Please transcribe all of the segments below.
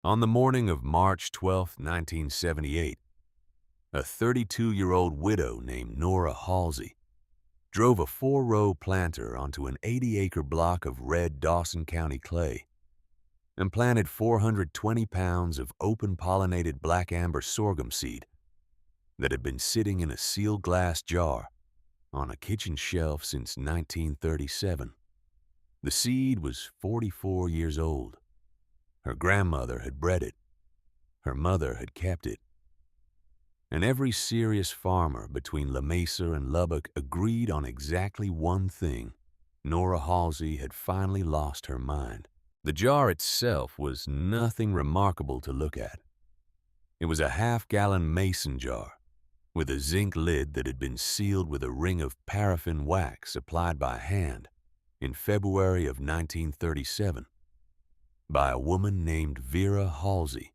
On the morning of March 12, 1978, a 32-year-old widow named Nora Halsey drove a four-row planter onto an 80-acre block of red Dawson County clay and planted 420 pounds of open-pollinated black amber sorghum seed that had been sitting in a sealed glass jar on a kitchen shelf since 1937. The seed was 44 years old. Her grandmother had bred it. Her mother had kept it. And every serious farmer between La Mesa and Lubbock agreed on exactly one thing. Nora Halsey had finally lost her mind. The jar itself was nothing remarkable to look at. It was a half-gallon mason jar with a zinc lid that had been sealed with a ring of paraffin wax applied by hand in February of 1937 by a woman named Vera Halsey,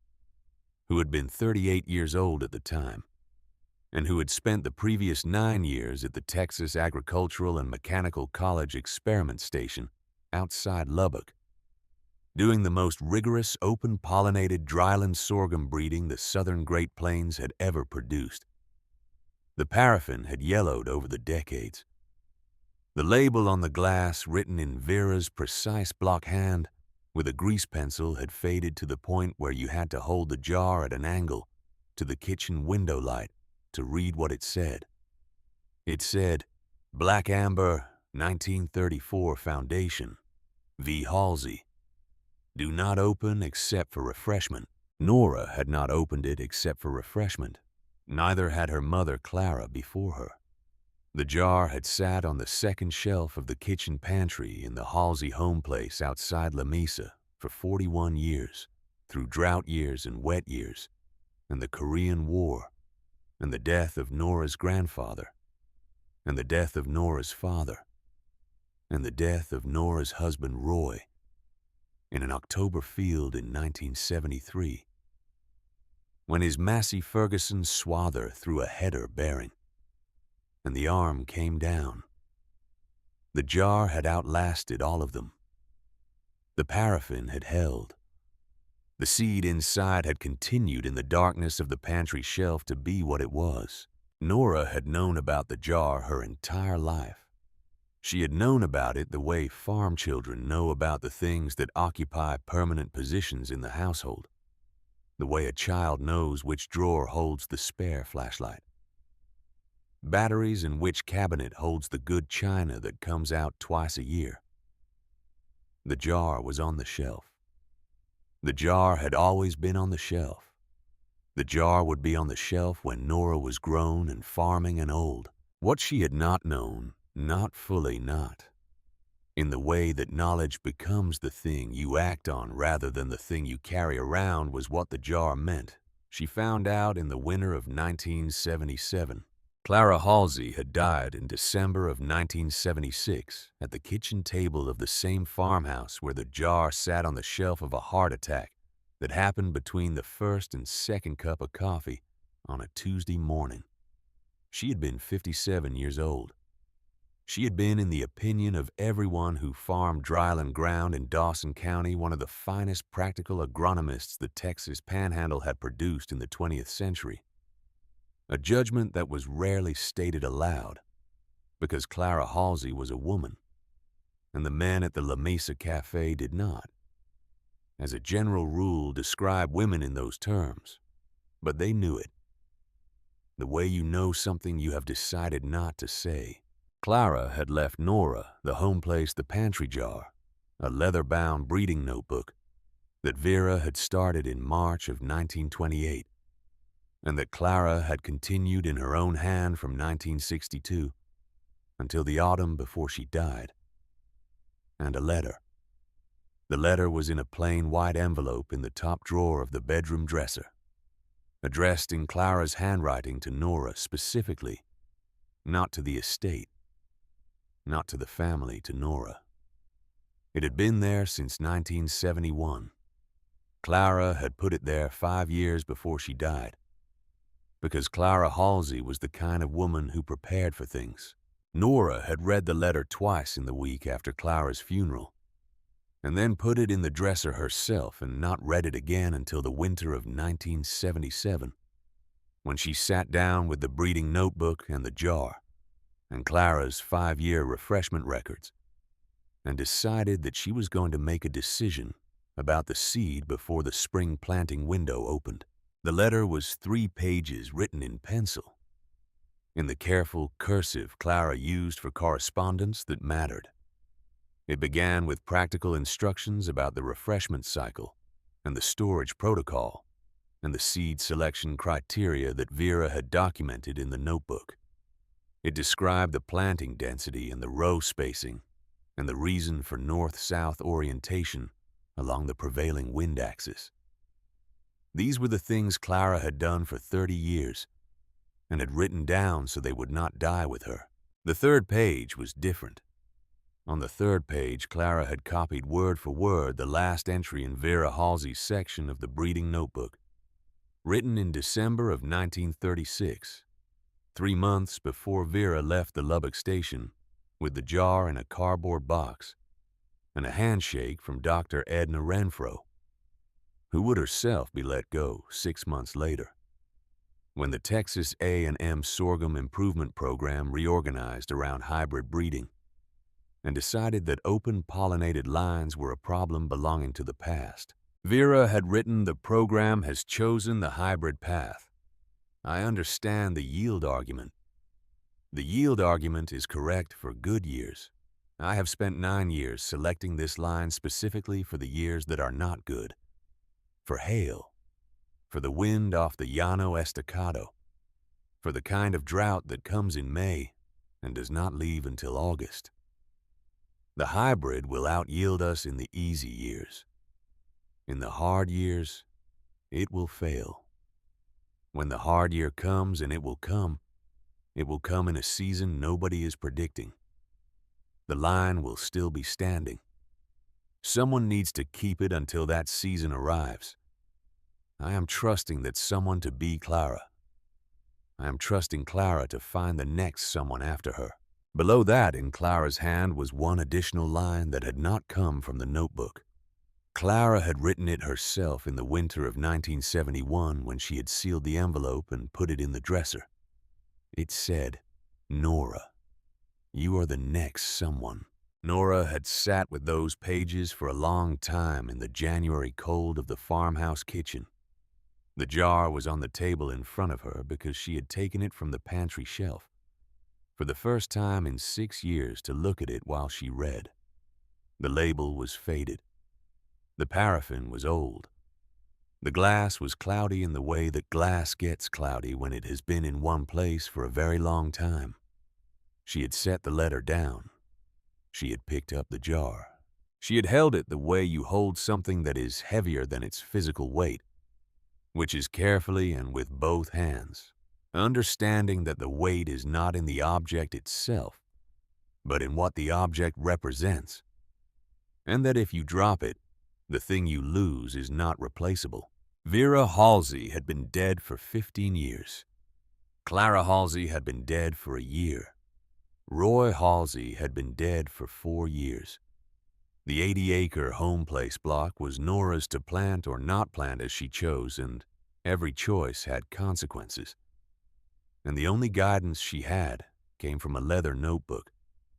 who had been 38 years old at the time and who had spent the previous 9 years at the Texas Agricultural and Mechanical College Experiment Station outside Lubbock, doing the most rigorous open-pollinated dryland sorghum breeding the southern Great Plains had ever produced. The paraffin had yellowed over the decades. The label on the glass, written in Vera's precise block hand with a grease pencil, had faded to the point where you had to hold the jar at an angle to the kitchen window light to read what it said. It said, "Black Amber, 1934 Foundation, V. Halsey. Do not open except for refreshment." Nora had not opened it except for refreshment. Neither had her mother, Clara, before her. The jar had sat on the second shelf of the kitchen pantry in the Halsey home place outside La Mesa for 41 years, through drought years and wet years, and the Korean War, and the death of Nora's grandfather, and the death of Nora's father, and the death of Nora's husband, Roy, in an October field in 1973, when his Massey Ferguson swather threw a header bearing, and the arm came down. The jar had outlasted all of them. The paraffin had held. The seed inside had continued in the darkness of the pantry shelf to be what it was. Nora had known about the jar her entire life. She had known about it the way farm children know about the things that occupy permanent positions in the household, the way a child knows which drawer holds the spare flashlight, batteries in which cabinet holds the good china that comes out twice a year. The jar was on the shelf. The jar had always been on the shelf. The jar would be on the shelf when Nora was grown and farming and old. What she had not known, not fully not, in the way that knowledge becomes the thing you act on rather than the thing you carry around, was what the jar meant. She found out in the winter of 1977. Clara Halsey had died in December of 1976 at the kitchen table of the same farmhouse where the jar sat on the shelf of a heart attack that happened between the first and second cup of coffee on a Tuesday morning. She had been 57 years old. She had been, in the opinion of everyone who farmed dryland ground in Dawson County, one of the finest practical agronomists the Texas Panhandle had produced in the 20th century. A judgment that was rarely stated aloud, because Clara Halsey was a woman, and the men at the La Mesa Cafe did not, as a general rule, describe women in those terms, but they knew it. The way you know something you have decided not to say. Clara had left Nora, the home place, the pantry jar, a leather-bound breeding notebook that Vera had started in March of 1928, and that Clara had continued in her own hand from 1962 until the autumn before she died. And a letter. The letter was in a plain white envelope in the top drawer of the bedroom dresser, addressed in Clara's handwriting to Nora specifically, not to the estate, not to the family, to Nora. It had been there since 1971. Clara had put it there 5 years before she died, because Clara Halsey was the kind of woman who prepared for things. Nora had read the letter twice in the week after Clara's funeral, and then put it in the dresser herself and not read it again until the winter of 1977, when she sat down with the breeding notebook and the jar and Clara's 5-year refreshment records and decided that she was going to make a decision about the seed before the spring planting window opened. The letter was 3 pages written in pencil, in the careful cursive Clara used for correspondence that mattered. It began with practical instructions about the refreshment cycle and the storage protocol and the seed selection criteria that Vera had documented in the notebook. It described the planting density and the row spacing and the reason for north-south orientation along the prevailing wind axis. These were the things Clara had done for 30 years and had written down so they would not die with her. The 3rd page was different. On the 3rd page, Clara had copied word for word the last entry in Vera Halsey's section of the breeding notebook, written in December of 1936, 3 months before Vera left the Lubbock station with the jar in a cardboard box and a handshake from Dr. Edna Renfro, who would herself be let go 6 months later, when the Texas A&M Sorghum Improvement Program reorganized around hybrid breeding and decided that open pollinated lines were a problem belonging to the past. Vera had written, "The program has chosen the hybrid path. I understand the yield argument. The yield argument is correct for good years. I have spent 9 years selecting this line specifically for the years that are not good, for hail, for the wind off the Llano Estacado, for the kind of drought that comes in May and does not leave until August. The hybrid will out-yield us in the easy years. In the hard years, it will fail. When the hard year comes, and it will come in a season nobody is predicting. The line will still be standing. Someone needs to keep it until that season arrives. I am trusting that someone to be Clara. I am trusting Clara to find the next someone after her." Below that, in Clara's hand, was one additional line that had not come from the notebook. Clara had written it herself in the winter of 1971 when she had sealed the envelope and put it in the dresser. It said, "Nora, you are the next someone." Nora had sat with those pages for a long time in the January cold of the farmhouse kitchen. The jar was on the table in front of her because she had taken it from the pantry shelf for the first time in 6 years to look at it while she read. The label was faded. The paraffin was old. The glass was cloudy in the way that glass gets cloudy when it has been in one place for a very long time. She had set the letter down. She had picked up the jar. She had held it the way you hold something that is heavier than its physical weight, which is carefully and with both hands, understanding that the weight is not in the object itself, but in what the object represents, and that if you drop it, the thing you lose is not replaceable. Vera Halsey had been dead for 15 years. Clara Halsey had been dead for a year. Roy Halsey had been dead for 4 years. The 80-acre home place block was Nora's to plant or not plant as she chose, and every choice had consequences. And the only guidance she had came from a leather notebook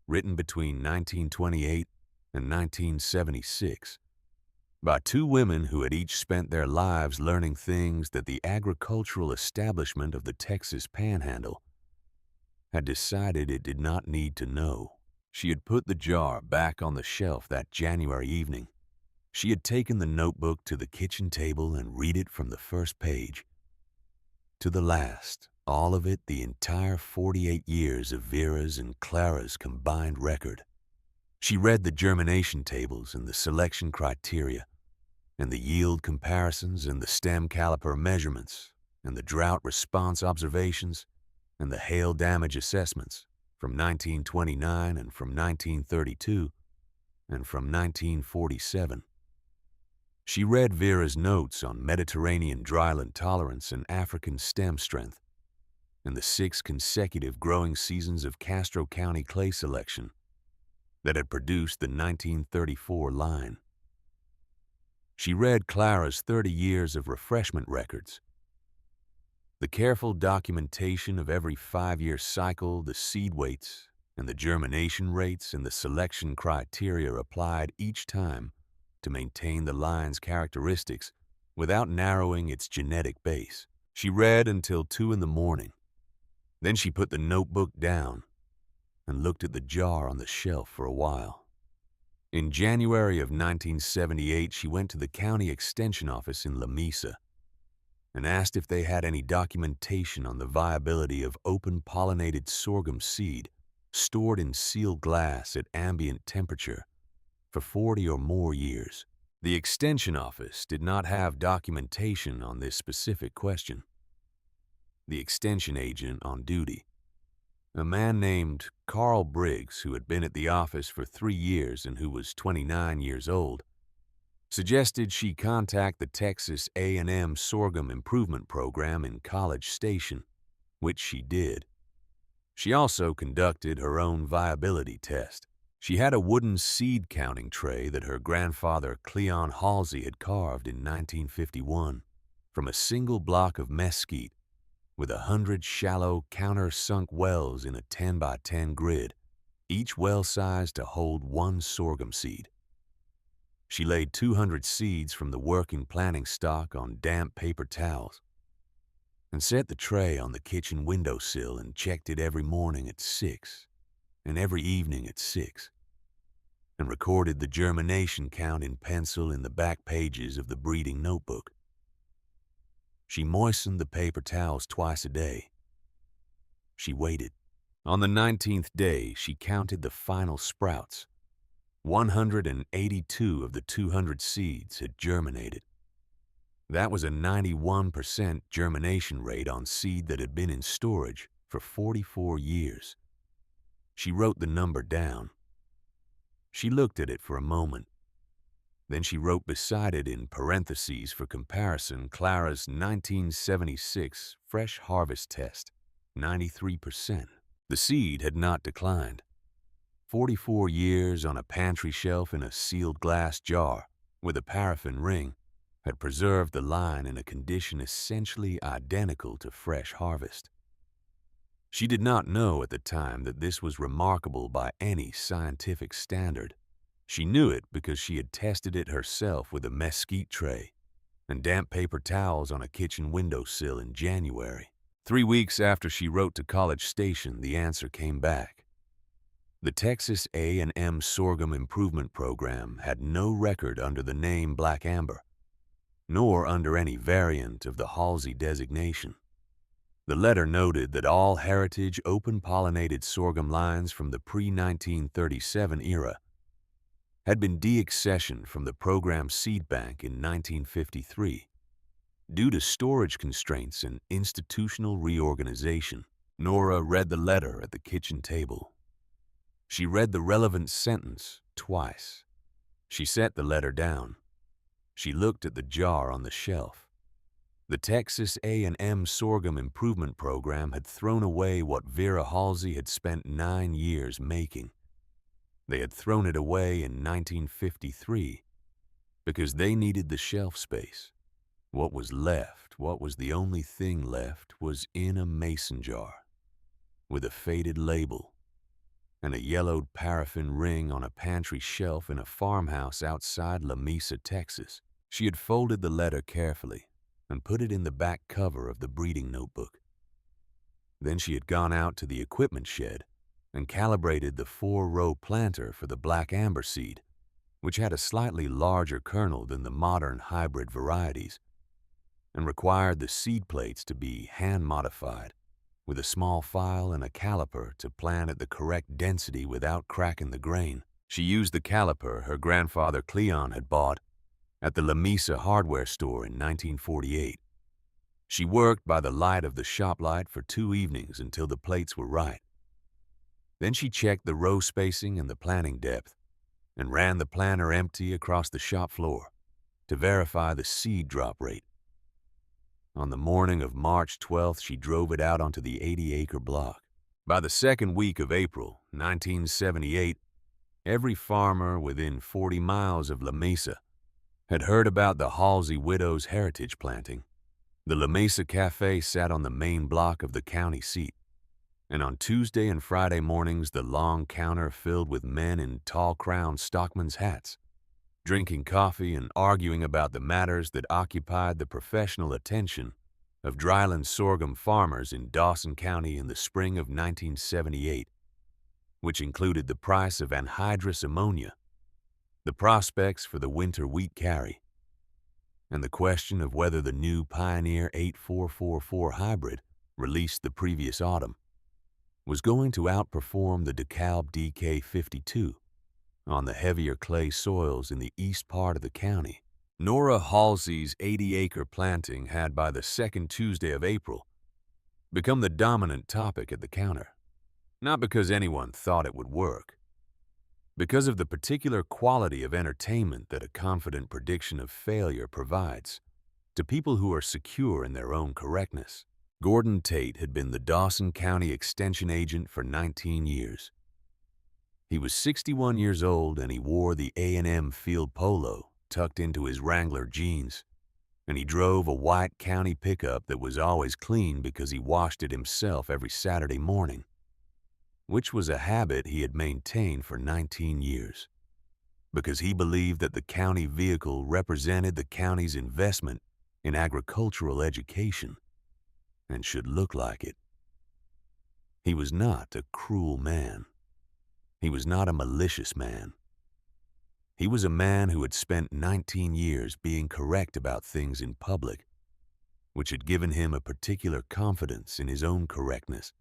written between 1928 and 1976 by 2 women who had each spent their lives learning things that the agricultural establishment of the Texas Panhandle had decided it did not need to know. She had put the jar back on the shelf that January evening. She had taken the notebook to the kitchen table and read it from the first page to the last, all of it the entire 48 years of Vera's and Clara's combined record. She read the germination tables and the selection criteria, and the yield comparisons and the stem caliper measurements, and the drought response observations, and the hail damage assessments from 1929 and from 1932 and from 1947. She read Vera's notes on Mediterranean dryland tolerance and African stem strength, and the 6 consecutive growing seasons of Castro County clay selection that had produced the 1934 line. She read Clara's 30 years of refreshment records. The careful documentation of every 5-year cycle, the seed weights, and the germination rates and the selection criteria applied each time to maintain the line's characteristics without narrowing its genetic base. She read until 2 in the morning. Then she put the notebook down and looked at the jar on the shelf for a while. In January of 1978, she went to the county extension office in La Mesa and asked if they had any documentation on the viability of open-pollinated sorghum seed stored in sealed glass at ambient temperature for 40 or more years. The extension office did not have documentation on this specific question. The extension agent on duty, a man named Carl Briggs, who had been at the office for 3 years and who was 29 years old, suggested she contact the Texas A&M Sorghum Improvement Program in College Station, which she did. She also conducted her own viability test. She had a wooden seed counting tray that her grandfather Cleon Halsey had carved in 1951 from a single block of mesquite with 100 shallow counter-sunk wells in a 10 by 10 grid, each well sized to hold 1 sorghum seed. She laid 200 seeds from the working planting stock on damp paper towels and set the tray on the kitchen windowsill and checked it every morning at 6 and every evening at 6 and recorded the germination count in pencil in the back pages of the breeding notebook. She moistened the paper towels twice a day. She waited. On the 19th day, she counted the final sprouts. 182 of the 200 seeds had germinated. That was a 91% germination rate on seed that had been in storage for 44 years. She wrote the number down. She looked at it for a moment. Then she wrote beside it in parentheses for comparison Clara's 1976 fresh harvest test, 93%. The seed had not declined. 44 years on a pantry shelf in a sealed glass jar with a paraffin ring had preserved the line in a condition essentially identical to fresh harvest. She did not know at the time that this was remarkable by any scientific standard. She knew it because she had tested it herself with a mesquite tray and damp paper towels on a kitchen windowsill in January. 3 weeks after she wrote to College Station, the answer came back. The Texas A&M Sorghum Improvement Program had no record under the name Black Amber, nor under any variant of the Halsey designation. The letter noted that all heritage open-pollinated sorghum lines from the pre-1937 era had been deaccessioned from the program's seed bank in 1953 due to storage constraints and institutional reorganization. Nora read the letter at the kitchen table. She read the relevant sentence twice. She set the letter down. She looked at the jar on the shelf. The Texas A&M Sorghum Improvement Program had thrown away what Vera Halsey had spent 9 years making. They had thrown it away in 1953 because they needed the shelf space. What was left, what was the only thing left, was in a mason jar with a faded label and a yellowed paraffin ring on a pantry shelf in a farmhouse outside La Mesa, Texas. She had folded the letter carefully and put it in the back cover of the breeding notebook. Then she had gone out to the equipment shed and calibrated the 4-row planter for the black amber seed, which had a slightly larger kernel than the modern hybrid varieties, and required the seed plates to be hand-modified with a small file and a caliper to plant at the correct density without cracking the grain. She used the caliper her grandfather Cleon had bought at the La Mesa hardware store in 1948. She worked by the light of the shop light for 2 evenings until the plates were right. Then she checked the row spacing and the planting depth and ran the planter empty across the shop floor to verify the seed drop rate. On the morning of March 12th, she drove it out onto the 80-acre block. By the second week of April 1978, every farmer within 40 miles of La Mesa had heard about the Halsey widow's heritage planting. The La Mesa Cafe sat on the main block of the county seat, and on Tuesday and Friday mornings the long counter filled with men in tall-crowned stockman's hats, drinking coffee and arguing about the matters that occupied the professional attention of dryland sorghum farmers in Dawson County in the spring of 1978, which included the price of anhydrous ammonia, the prospects for the winter wheat carry, and the question of whether the new Pioneer 8444 hybrid, released the previous autumn, was going to outperform the DeKalb DK52 on the heavier clay soils in the east part of the county. Nora Halsey's 80-acre planting had, by the second Tuesday of April, become the dominant topic at the counter. Not because anyone thought it would work, because of the particular quality of entertainment that a confident prediction of failure provides to people who are secure in their own correctness. Gordon Tate had been the Dawson County Extension agent for 19 years. He was 61 years old and he wore the A&M field polo tucked into his Wrangler jeans, and he drove a white county pickup that was always clean because he washed it himself every Saturday morning, which was a habit he had maintained for 19 years, because he believed that the county vehicle represented the county's investment in agricultural education and should look like it. He was not a cruel man. He was not a malicious man. He was a man who had spent 19 years being correct about things in public, which had given him a particular confidence in his own correctness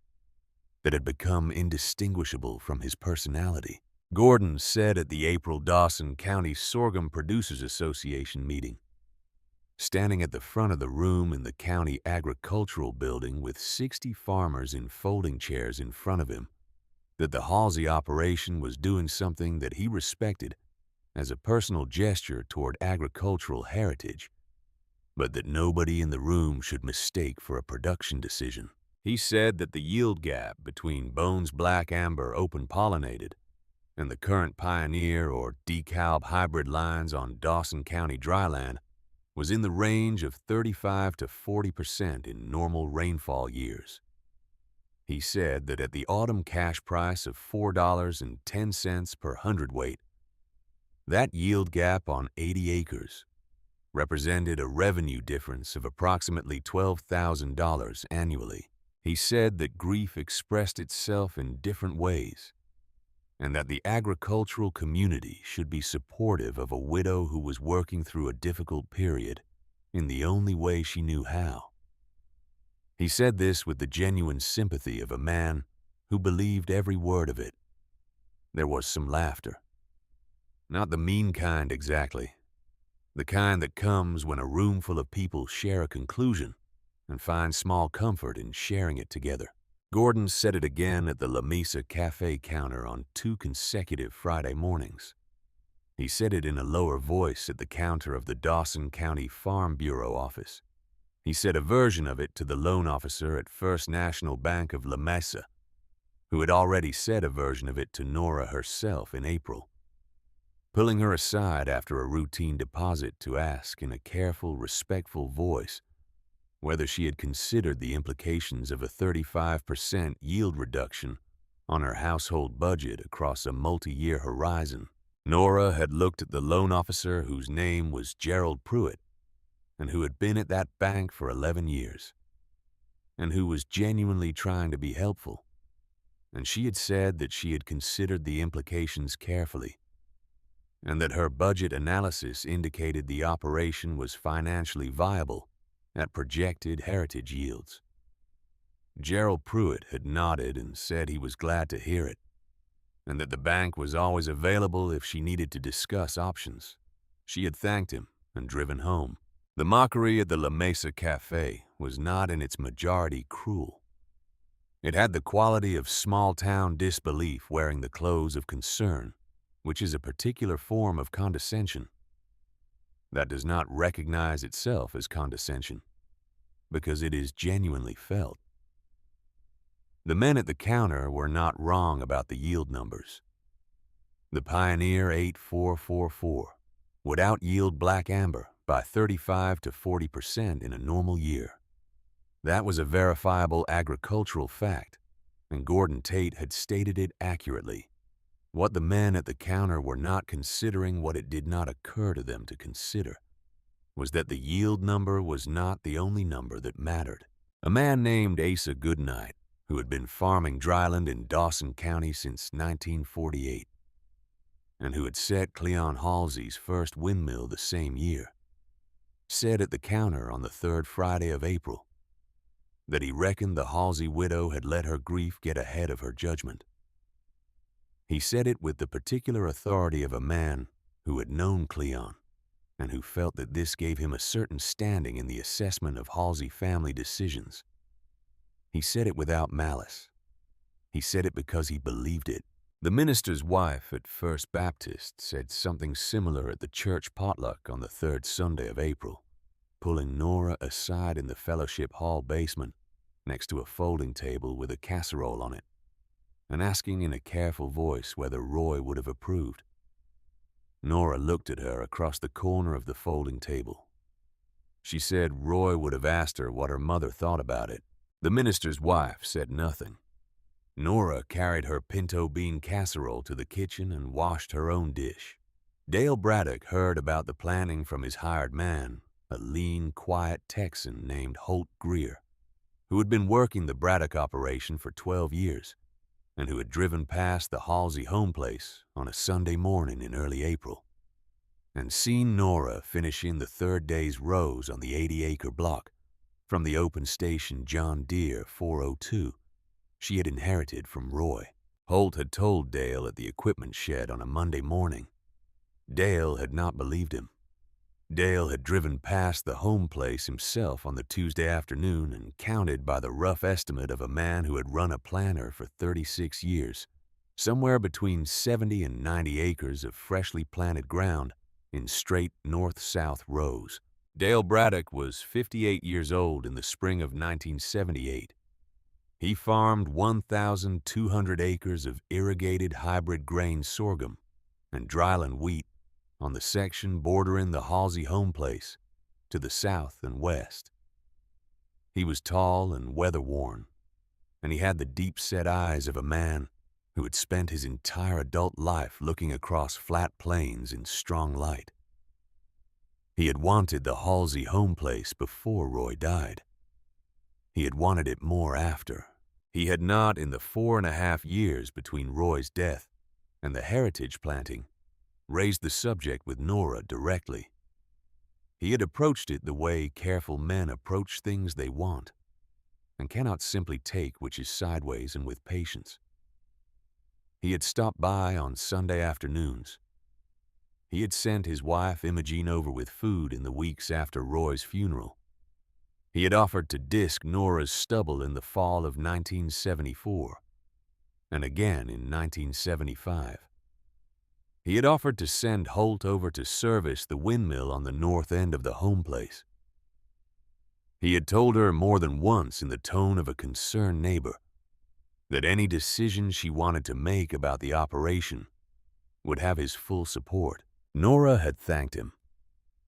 that had become indistinguishable from his personality. Gordon said at the April Dawson County Sorghum Producers Association meeting, standing at the front of the room in the county agricultural building with 60 farmers in folding chairs in front of him, that the Halsey operation was doing something that he respected as a personal gesture toward agricultural heritage, but that nobody in the room should mistake for a production decision. He said that the yield gap between Bones Black Amber Open Pollinated and the current Pioneer or DeKalb hybrid lines on Dawson County dryland was in the range of 35 to 40% in normal rainfall years. He said that at the autumn cash price of $4.10 per hundredweight, that yield gap on 80 acres represented a revenue difference of approximately $12,000 annually. He said that grief expressed itself in different ways, and that the agricultural community should be supportive of a widow who was working through a difficult period in the only way she knew how. He said this with the genuine sympathy of a man who believed every word of it. There was some laughter. Not the mean kind exactly, the kind that comes when a room full of people share a conclusion and find small comfort in sharing it together. Gordon said it again at the La Mesa Cafe counter on 2 consecutive Friday mornings. He said it in a lower voice at the counter of the Dawson County Farm Bureau office. He said a version of it to the loan officer at First National Bank of La Mesa, who had already said a version of it to Nora herself in April, pulling her aside after a routine deposit to ask in a careful, respectful voice whether she had considered the implications of a 35% yield reduction on her household budget across a multi-year horizon. Nora had looked at the loan officer, whose name was Gerald Pruitt, and who had been at that bank for 11 years, and who was genuinely trying to be helpful, and she had said that she had considered the implications carefully, and that her budget analysis indicated the operation was financially viable at projected heritage yields. Gerald Pruitt had nodded and said he was glad to hear it, and that the bank was always available if she needed to discuss options. She had thanked him and driven home. The mockery at the La Mesa Cafe was not in its majority cruel. It had the quality of small-town disbelief wearing the clothes of concern, which is a particular form of condescension that does not recognize itself as condescension, because it is genuinely felt. The men at the counter were not wrong about the yield numbers. The Pioneer 8444 would out-yield black amber by 35 to 40% in a normal year. That was a verifiable agricultural fact, and Gordon Tate had stated it accurately. What the men at the counter were not considering, what it did not occur to them to consider, was that the yield number was not the only number that mattered. A man named Asa Goodnight, who had been farming dryland in Dawson County since 1948, and who had set Cleon Halsey's first windmill the same year, said at the counter on the third Friday of April that he reckoned the Halsey widow had let her grief get ahead of her judgment. He said it with the particular authority of a man who had known Cleon and who felt that this gave him a certain standing in the assessment of Halsey family decisions. He said it without malice. He said it because he believed it. The minister's wife at First Baptist said something similar at the church potluck on the third Sunday of April, pulling Nora aside in the fellowship hall basement next to a folding table with a casserole on it, and asking in a careful voice whether Roy would have approved. Nora looked at her across the corner of the folding table. She said Roy would have asked her what her mother thought about it. The minister's wife said nothing. Nora carried her pinto bean casserole to the kitchen and washed her own dish. Dale Braddock heard about the planning from his hired man, a lean, quiet Texan named Holt Greer, who had been working the Braddock operation for 12 years and who had driven past the Halsey home place on a Sunday morning in early April and seen Nora finishing the third day's rows on the 80-acre block from the open station John Deere 402 she had inherited from Roy. Holt had told Dale at the equipment shed on a Monday morning. Dale had not believed him. Dale had driven past the home place himself on the Tuesday afternoon and counted by the rough estimate of a man who had run a planter for 36 years, somewhere between 70 and 90 acres of freshly planted ground in straight north-south rows. Dale Braddock was 58 years old in the spring of 1978. He farmed 1,200 acres of irrigated hybrid grain sorghum and dryland wheat on the section bordering the Halsey home place to the south and west. He was tall and weather-worn, and he had the deep-set eyes of a man who had spent his entire adult life looking across flat plains in strong light. He had wanted the Halsey home place before Roy died. He had wanted it more after. He had not, in the 4.5 years between Roy's death and the heritage planting, raised the subject with Nora directly. He had approached it the way careful men approach things they want and cannot simply take, which is sideways and with patience. He had stopped by on Sunday afternoons. He had sent his wife Imogene over with food in the weeks after Roy's funeral. He had offered to disc Nora's stubble in the fall of 1974, and again in 1975. He had offered to send Holt over to service the windmill on the north end of the home place. He had told her more than once in the tone of a concerned neighbor that any decision she wanted to make about the operation would have his full support. Nora had thanked him.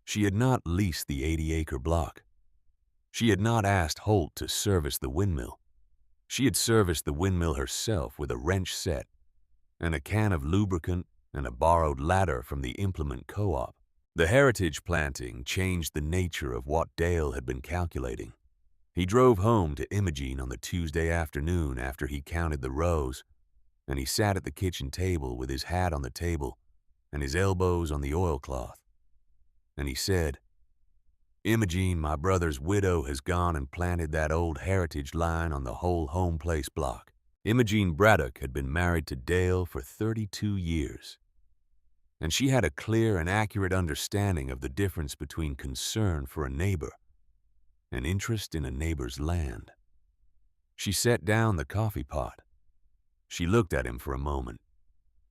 She had not leased the 80-acre block. She had not asked Holt to service the windmill. She had serviced the windmill herself with a wrench set and a can of lubricant and a borrowed ladder from the implement co-op. The heritage planting changed the nature of what Dale had been calculating. He drove home to Imogene on the Tuesday afternoon after he counted the rows, and he sat at the kitchen table with his hat on the table and his elbows on the oilcloth. And he said, "Imogene, my brother's widow, has gone and planted that old heritage line on the whole home place block." Imogene Braddock had been married to Dale for 32 years, and she had a clear and accurate understanding of the difference between concern for a neighbor and interest in a neighbor's land. She set down the coffee pot. She looked at him for a moment.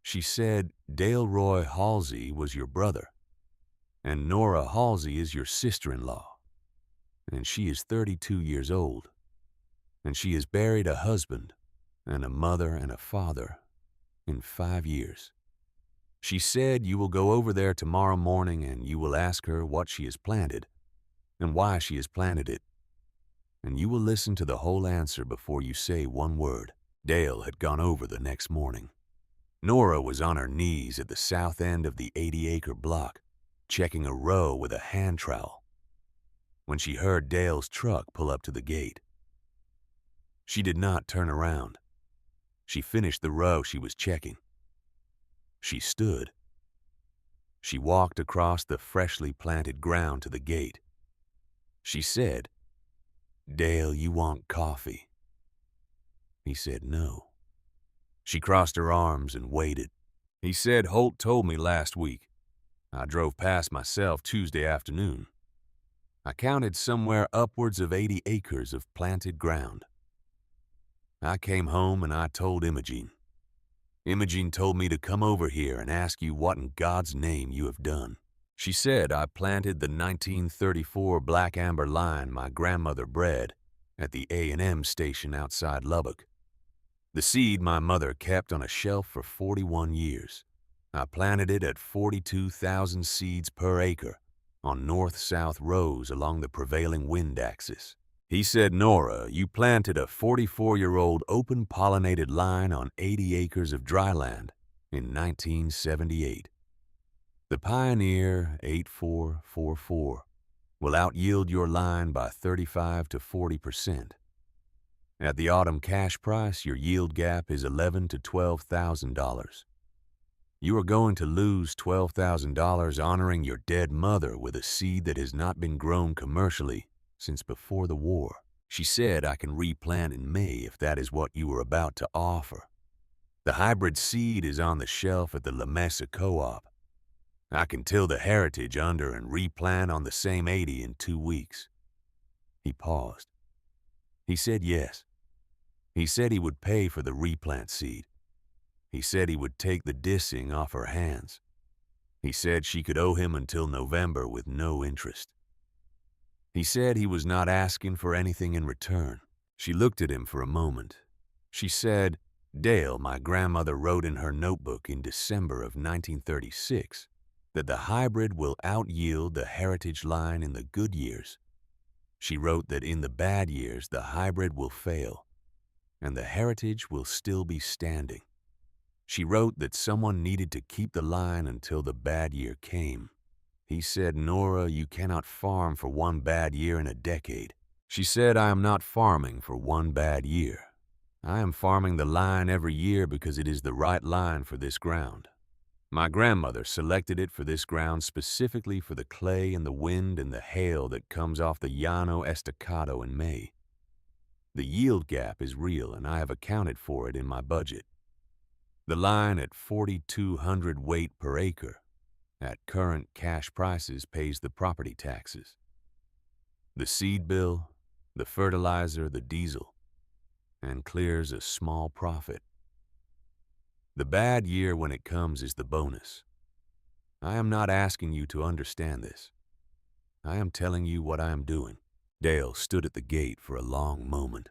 She said, "Dale Roy Halsey was your brother, and Nora Halsey is your sister-in-law, and she is 32 years old, and she has buried a husband and a mother and a father in 5 years. She said you will go over there tomorrow morning and you will ask her what she has planted and why she has planted it, and you will listen to the whole answer before you say one word. Dale had gone over the next morning. Nora was on her knees at the south end of the 80-acre block, checking a row with a hand trowel, when she heard Dale's truck pull up to the gate. She did not turn around. She finished the row she was checking. She stood. She walked across the freshly planted ground to the gate. She said, "Dale, you want coffee?" He said no. She crossed her arms and waited. He said, "Holt told me last week. I drove past myself Tuesday afternoon. I counted somewhere upwards of 80 acres of planted ground. I came home and I told Imogene. Imogene told me to come over here and ask you what in God's name you have done. She said I planted the 1934 black amber line my grandmother bred at the A&M station outside Lubbock. The seed my mother kept on a shelf for 41 years. I planted it at 42,000 seeds per acre on north-south rows along the prevailing wind axis. He said, Nora, you planted a 44-year-old open-pollinated line on 80 acres of dry land in 1978. The Pioneer 8444 will out-yield your line by 35 to 40%. At the autumn cash price, your yield gap is $11,000 to $12,000. You are going to lose $12,000 honoring your dead mother with a seed that has not been grown commercially since before the war. She said I can replant in May if that is what you were about to offer. The hybrid seed is on the shelf at the La Mesa Co-op. I can till the heritage under and replant on the same 80 in 2 weeks. He paused. He said yes. He said he would pay for the replant seed. He said he would take the dissing off her hands. He said she could owe him until November with no interest. He said he was not asking for anything in return. She looked at him for a moment. She said, Dale, my grandmother wrote in her notebook in December of 1936 that the hybrid will out-yield the heritage line in the good years. She wrote that in the bad years the hybrid will fail, and the heritage will still be standing. She wrote that someone needed to keep the line until the bad year came. He said, Nora, you cannot farm for one bad year in a decade. She said, I am not farming for one bad year. I am farming the line every year because it is the right line for this ground. My grandmother selected it for this ground specifically for the clay and the wind and the hail that comes off the Llano Estacado in May. The yield gap is real, and I have accounted for it in my budget. The line at 4,200 weight per acre at current cash prices pays the property taxes, the seed bill, the fertilizer, the diesel, and clears a small profit. The bad year when it comes is the bonus. I am not asking you to understand this. I am telling you what I am doing. Dale stood at the gate for a long moment.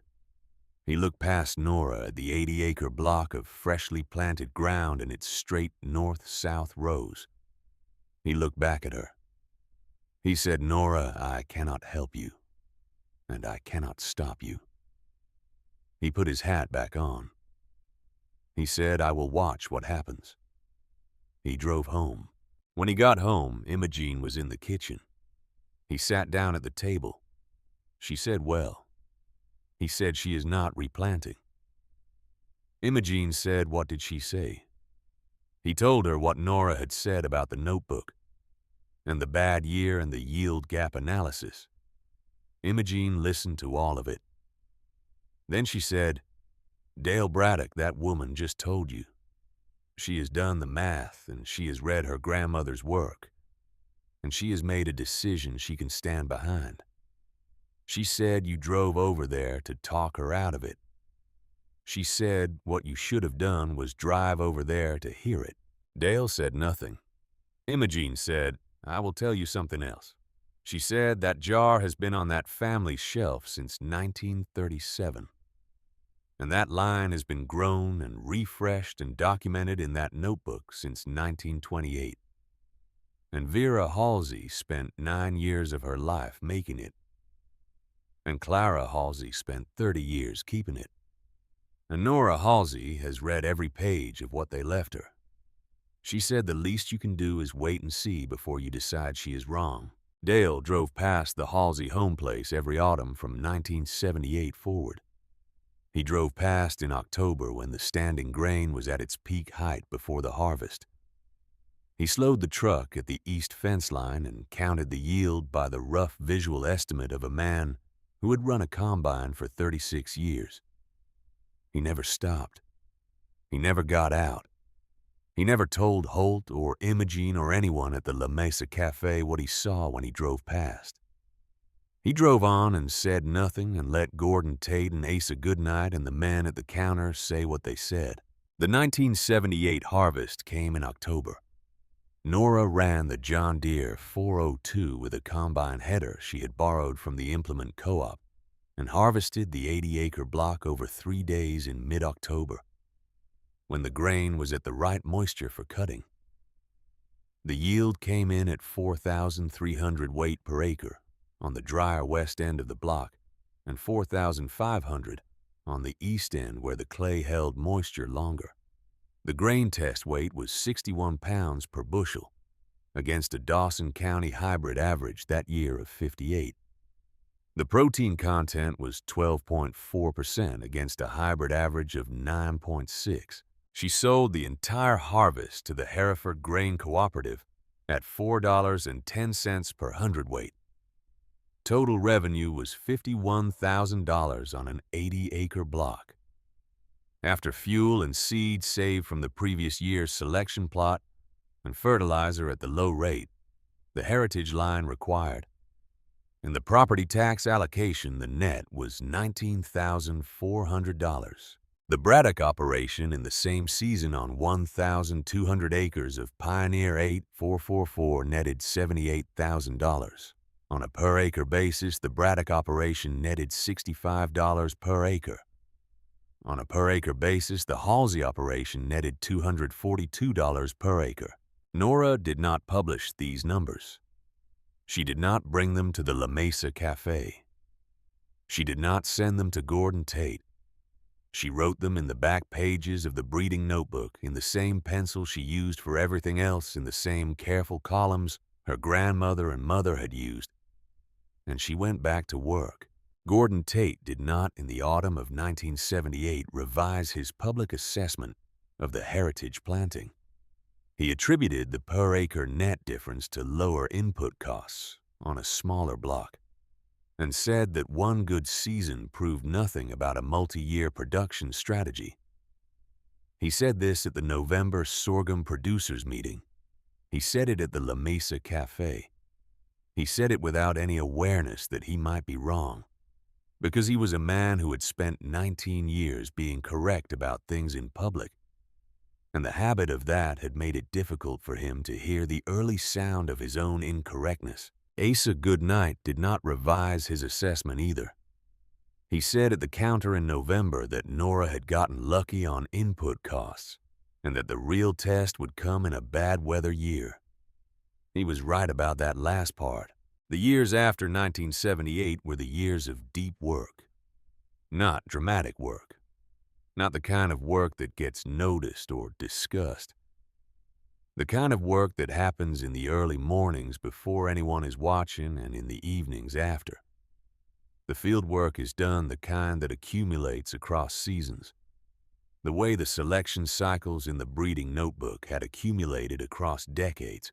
He looked past Nora at the 80-acre block of freshly planted ground in its straight north-south rows. He looked back at her. He said, Nora, I cannot help you, and I cannot stop you. He put his hat back on. He said, I will watch what happens. He drove home. When he got home, Imogene was in the kitchen. He sat down at the table. She said, well. He said she is not replanting. Imogene said, what did she say? He told her what Nora had said about the notebook and the bad year and the yield gap analysis. Imogene listened to all of it. Then she said, Dale Braddock, that woman just told you. She has done the math, and she has read her grandmother's work, and she has made a decision she can stand behind. She said you drove over there to talk her out of it. She said what you should have done was drive over there to hear it. Dale said nothing. Imogene said, I will tell you something else. She said that jar has been on that family shelf since 1937. And that line has been grown and refreshed and documented in that notebook since 1928. And Vera Halsey spent 9 years of her life making it. And Clara Halsey spent 30 years keeping it. And Nora Halsey has read every page of what they left her. She said the least you can do is wait and see before you decide she is wrong. Dale drove past the Halsey home place every autumn from 1978 forward. He drove past in October when the standing grain was at its peak height before the harvest. He slowed the truck at the east fence line and counted the yield by the rough visual estimate of a man who had run a combine for 36 years. He never stopped. He never got out. He never told Holt or Imogene or anyone at the La Mesa Cafe what he saw when he drove past. He drove on and said nothing and let Gordon Tate and Asa Goodnight and the men at the counter say what they said. The 1978 harvest came in October. Nora ran the John Deere 402 with a combine header she had borrowed from the implement co-op and harvested the 80-acre block over 3 days in mid-October, when the grain was at the right moisture for cutting. The yield came in at 4,300 weight per acre on the drier west end of the block and 4,500 on the east end where the clay held moisture longer. The grain test weight was 61 pounds per bushel against a Dawson County hybrid average that year of 58. The protein content was 12.4% against a hybrid average of 9.6. She sold the entire harvest to the Hereford Grain Cooperative at $4.10 per hundredweight. Total revenue was $51,000 on an 80-acre block. After fuel and seed saved from the previous year's selection plot and fertilizer at the low rate the heritage line required, in the property tax allocation, the net was $19,400. The Braddock operation in the same season on 1,200 acres of Pioneer 8444 netted $78,000. On a per-acre basis, the Braddock operation netted $65 per acre. On a per-acre basis, the Halsey operation netted $242 per acre. Nora did not publish these numbers. She did not bring them to the La Mesa Cafe. She did not send them to Gordon Tate. She wrote them in the back pages of the breeding notebook in the same pencil she used for everything else in the same careful columns her grandmother and mother had used. And she went back to work. Gordon Tate did not, in the autumn of 1978, revise his public assessment of the heritage planting. He attributed the per-acre net difference to lower input costs on a smaller block and said that one good season proved nothing about a multi-year production strategy. He said this at the November sorghum producers meeting. He said it at the La Mesa Cafe. He said it without any awareness that he might be wrong, because he was a man who had spent 19 years being correct about things in public, and the habit of that had made it difficult for him to hear the early sound of his own incorrectness. Asa Goodnight did not revise his assessment either. He said at the counter in November that Nora had gotten lucky on input costs and that the real test would come in a bad weather year. He was right about that last part. The years after 1978 were the years of deep work, not dramatic work. Not the kind of work that gets noticed or discussed. The kind of work that happens in the early mornings before anyone is watching and in the evenings after. The field work is done the kind that accumulates across seasons, the way the selection cycles in the breeding notebook had accumulated across decades,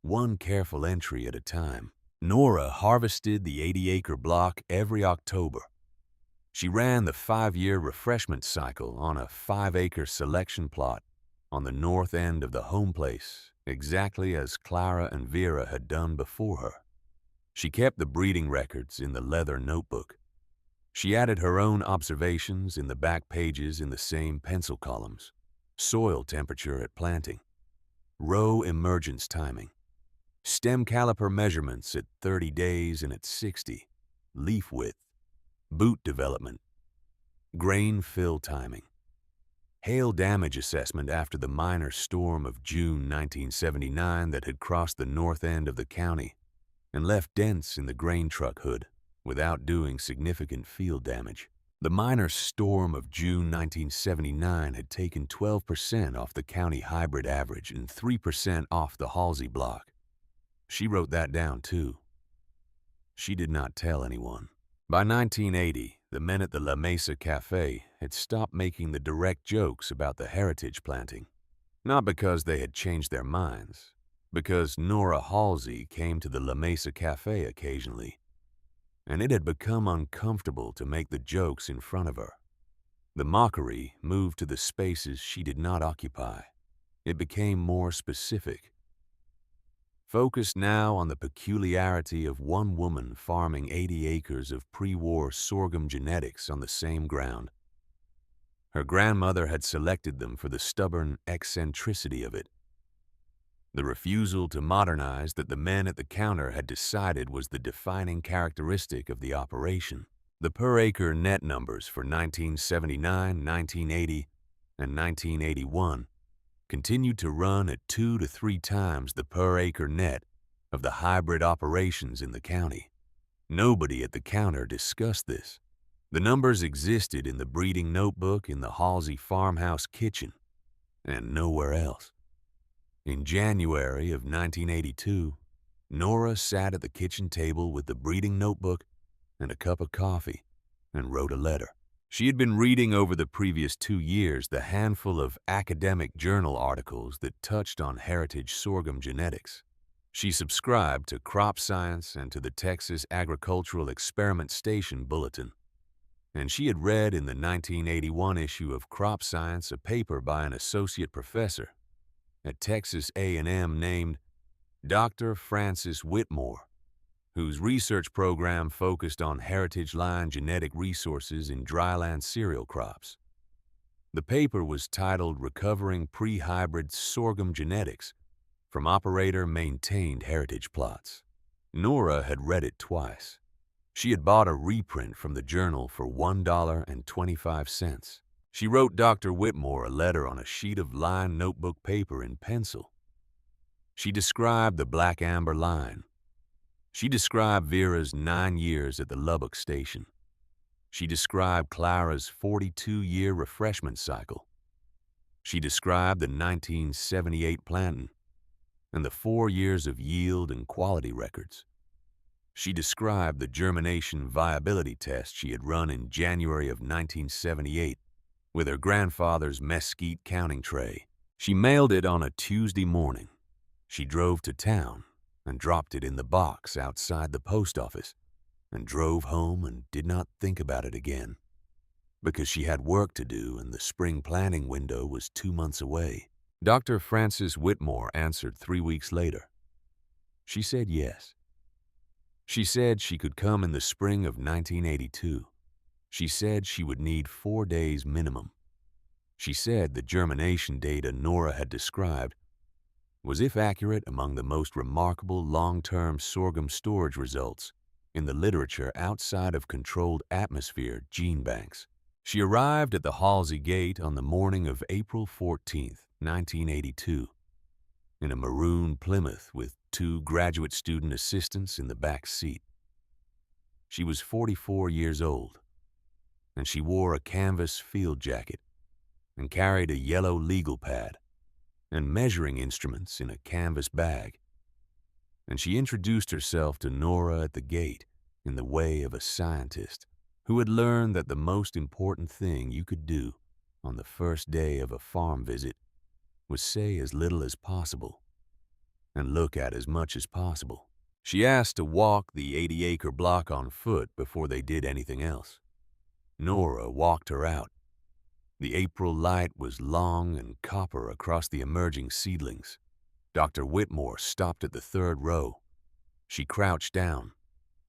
one careful entry at a time. Nora harvested the 80-acre block every October. She ran the 5-year refreshment cycle on a 5-acre selection plot on the north end of the home place, exactly as Clara and Vera had done before her. She kept the breeding records in the leather notebook. She added her own observations in the back pages in the same pencil columns. Soil temperature at planting, row emergence timing, stem caliper measurements at 30 days and at 60, leaf width, boot development, Grain fill timing. Hail damage assessment after the minor storm of June 1979 that had crossed the north end of the county and left dents in the grain truck hood without doing significant field damage. The minor storm of June 1979 had taken 12% off the county hybrid average and 3% off the Halsey block. She wrote that down too. She did not tell anyone. By 1980, the men at the La Mesa Cafe had stopped making the direct jokes about the heritage planting. Not because they had changed their minds, because Nora Halsey came to the La Mesa Cafe occasionally, and it had become uncomfortable to make the jokes in front of her. The mockery moved to the spaces she did not occupy. It became more specific. Focused now on the peculiarity of one woman farming 80 acres of pre-war sorghum genetics on the same ground. Her grandmother had selected them for the stubborn eccentricity of it. The refusal to modernize that the men at the counter had decided was the defining characteristic of the operation. The per-acre net numbers for 1979, 1980, and 1981 continued to run at 2 to 3 times the per-acre net of the hybrid operations in the county. Nobody at the counter discussed this. The numbers existed in the breeding notebook in the Halsey farmhouse kitchen, and nowhere else. In January of 1982, Nora sat at the kitchen table with the breeding notebook and a cup of coffee and wrote a letter. She had been reading over the previous 2 years the handful of academic journal articles that touched on heritage sorghum genetics. She subscribed to Crop Science and to the Texas Agricultural Experiment Station Bulletin. And she had read in the 1981 issue of Crop Science a paper by an associate professor at Texas A&M named Dr. Francis Whitmore, whose research program focused on heritage line genetic resources in dryland cereal crops. The paper was titled Recovering Pre-Hybrid Sorghum Genetics from Operator-Maintained Heritage Plots. Nora had read it twice. She had bought a reprint from the journal for $1.25. She wrote Dr. Whitmore a letter on a sheet of lined notebook paper in pencil. She described the black amber line. She described Vera's 9 years at the Lubbock station. She described Clara's 42-year refreshment cycle. She described the 1978 planting and the 4 years of yield and quality records. She described the germination viability test she had run in January of 1978 with her grandfather's mesquite counting tray. She mailed it on a Tuesday morning. She drove to town and dropped it in the box outside the post office and drove home and did not think about it again because she had work to do and the spring planting window was 2 months away. Dr. Francis Whitmore answered 3 weeks later. She said yes. She said she could come in the spring of 1982. She said she would need 4 days minimum. She said the germination data Nora had described was, if accurate, among the most remarkable long-term sorghum storage results in the literature outside of controlled atmosphere gene banks. She arrived at the Halsey Gate on the morning of April 14, 1982, in a maroon Plymouth with 2 graduate student assistants in the back seat. She was 44 years old, and she wore a canvas field jacket and carried a yellow legal pad and measuring instruments in a canvas bag. And she introduced herself to Nora at the gate in the way of a scientist who had learned that the most important thing you could do on the first day of a farm visit was say as little as possible and look at as much as possible. She asked to walk the 80-acre block on foot before they did anything else. Nora walked her out. The April light was long and copper across the emerging seedlings. Dr. Whitmore stopped at the 3rd row. She crouched down.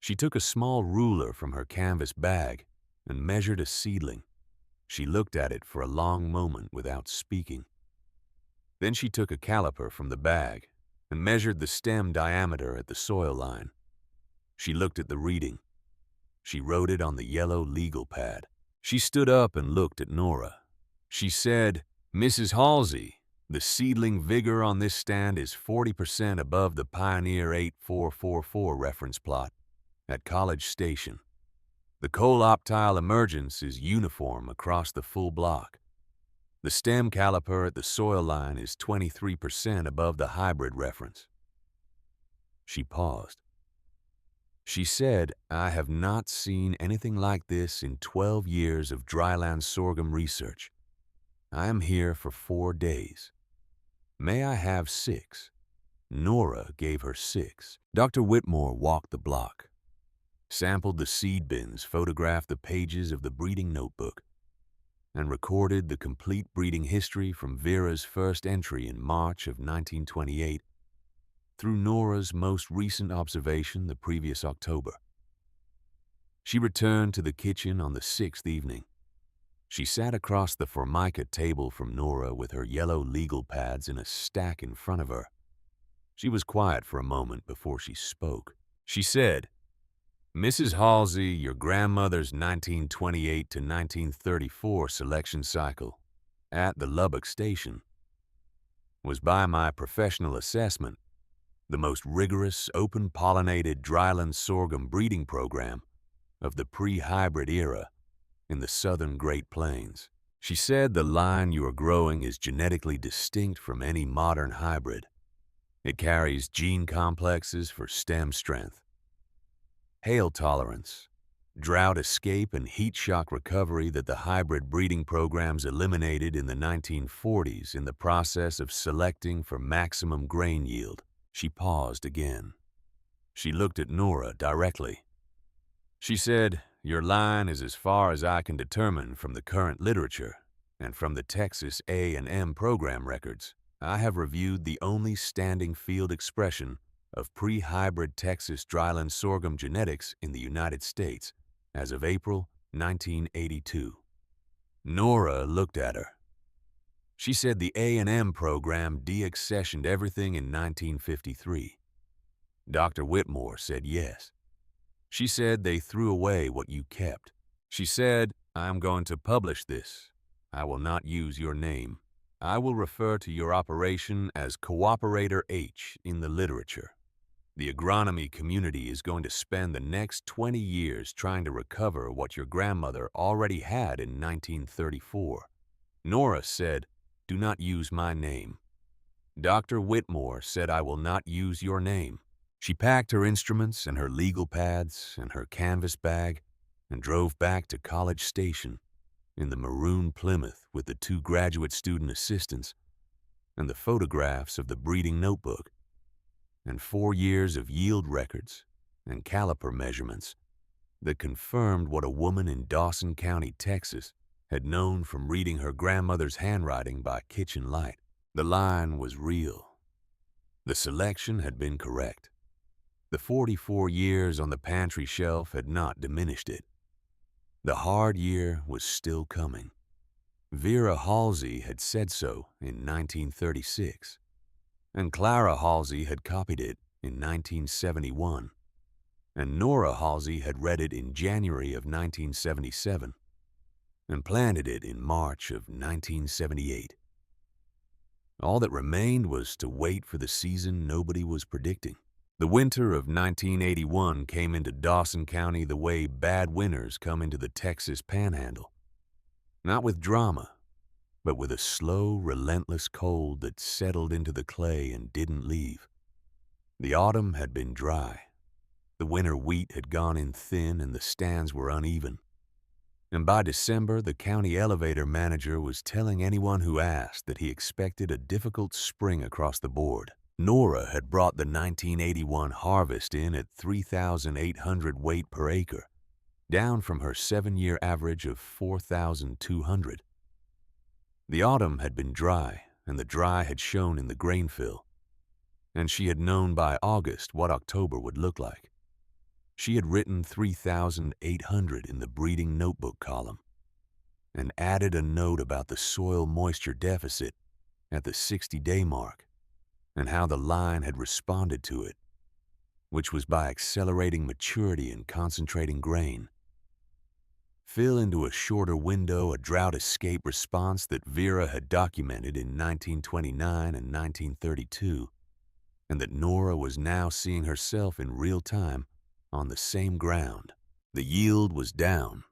She took a small ruler from her canvas bag and measured a seedling. She looked at it for a long moment without speaking. Then she took a caliper from the bag and measured the stem diameter at the soil line. She looked at the reading. She wrote it on the yellow legal pad. She stood up and looked at Nora. She said, "Mrs. Halsey, the seedling vigor on this stand is 40% above the Pioneer 8444 reference plot at College Station. The coloptile emergence is uniform across the full block. The stem caliper at the soil line is 23% above the hybrid reference." She paused. She said, "I have not seen anything like this in 12 years of dryland sorghum research. I am here for 4 days. May I have 6? Nora gave her 6. Dr. Whitmore walked the block, sampled the seed bins, photographed the pages of the breeding notebook, and recorded the complete breeding history from Vera's first entry in March of 1928 through Nora's most recent observation the previous October. She returned to the kitchen on the 6th evening. She sat across the formica table from Nora with her yellow legal pads in a stack in front of her. She was quiet for a moment before she spoke. She said, "Mrs. Halsey, your grandmother's 1928 to 1934 selection cycle at the Lubbock Station was, by my professional assessment, the most rigorous open-pollinated dryland sorghum breeding program of the pre-hybrid era in the southern Great Plains. She said the line you are growing is genetically distinct from any modern hybrid. It carries gene complexes for stem strength, hail tolerance, drought escape, and heat shock recovery that the hybrid breeding programs eliminated in the 1940s in the process of selecting for maximum grain yield." She paused again. She looked at Nora directly. She said, "Your line is as far as I can determine from the current literature and from the Texas A&M program records. I have reviewed the only standing field expression of pre-hybrid Texas dryland sorghum genetics in the United States as of April 1982. Nora looked at her. She said the A&M program deaccessioned everything in 1953. Dr. Whitmore said yes. She said they threw away what you kept. She said, "I am going to publish this. I will not use your name. I will refer to your operation as Cooperator H in the literature. The agronomy community is going to spend the next 20 years trying to recover what your grandmother already had in 1934. Nora said, "Do not use my name." Dr. Whitmore said, "I will not use your name." She packed her instruments and her legal pads and her canvas bag and drove back to College Station in the maroon Plymouth with the 2 graduate student assistants and the photographs of the breeding notebook and 4 years of yield records and caliper measurements that confirmed what a woman in Dawson County, Texas, had known from reading her grandmother's handwriting by kitchen light. The line was real. The selection had been correct. The 44 years on the pantry shelf had not diminished it. The hard year was still coming. Vera Halsey had said so in 1936, and Clara Halsey had copied it in 1971, and Nora Halsey had read it in January of 1977 and planted it in March of 1978. All that remained was to wait for the season nobody was predicting. The winter of 1981 came into Dawson County the way bad winters come into the Texas Panhandle. Not with drama, but with a slow, relentless cold that settled into the clay and didn't leave. The autumn had been dry. The winter wheat had gone in thin and the stands were uneven. And by December, the county elevator manager was telling anyone who asked that he expected a difficult spring across the board. Nora had brought the 1981 harvest in at 3,800 weight per acre, down from her 7-year average of 4,200. The autumn had been dry, and the dry had shown in the grain fill, and she had known by August what October would look like. She had written 3,800 in the breeding notebook column and added a note about the soil moisture deficit at the 60-day mark and how the line had responded to it, which was by accelerating maturity and concentrating grain. fill into a shorter window a drought escape response that Vera had documented in 1929 and 1932, and that Nora was now seeing herself in real time on the same ground. The yield was down.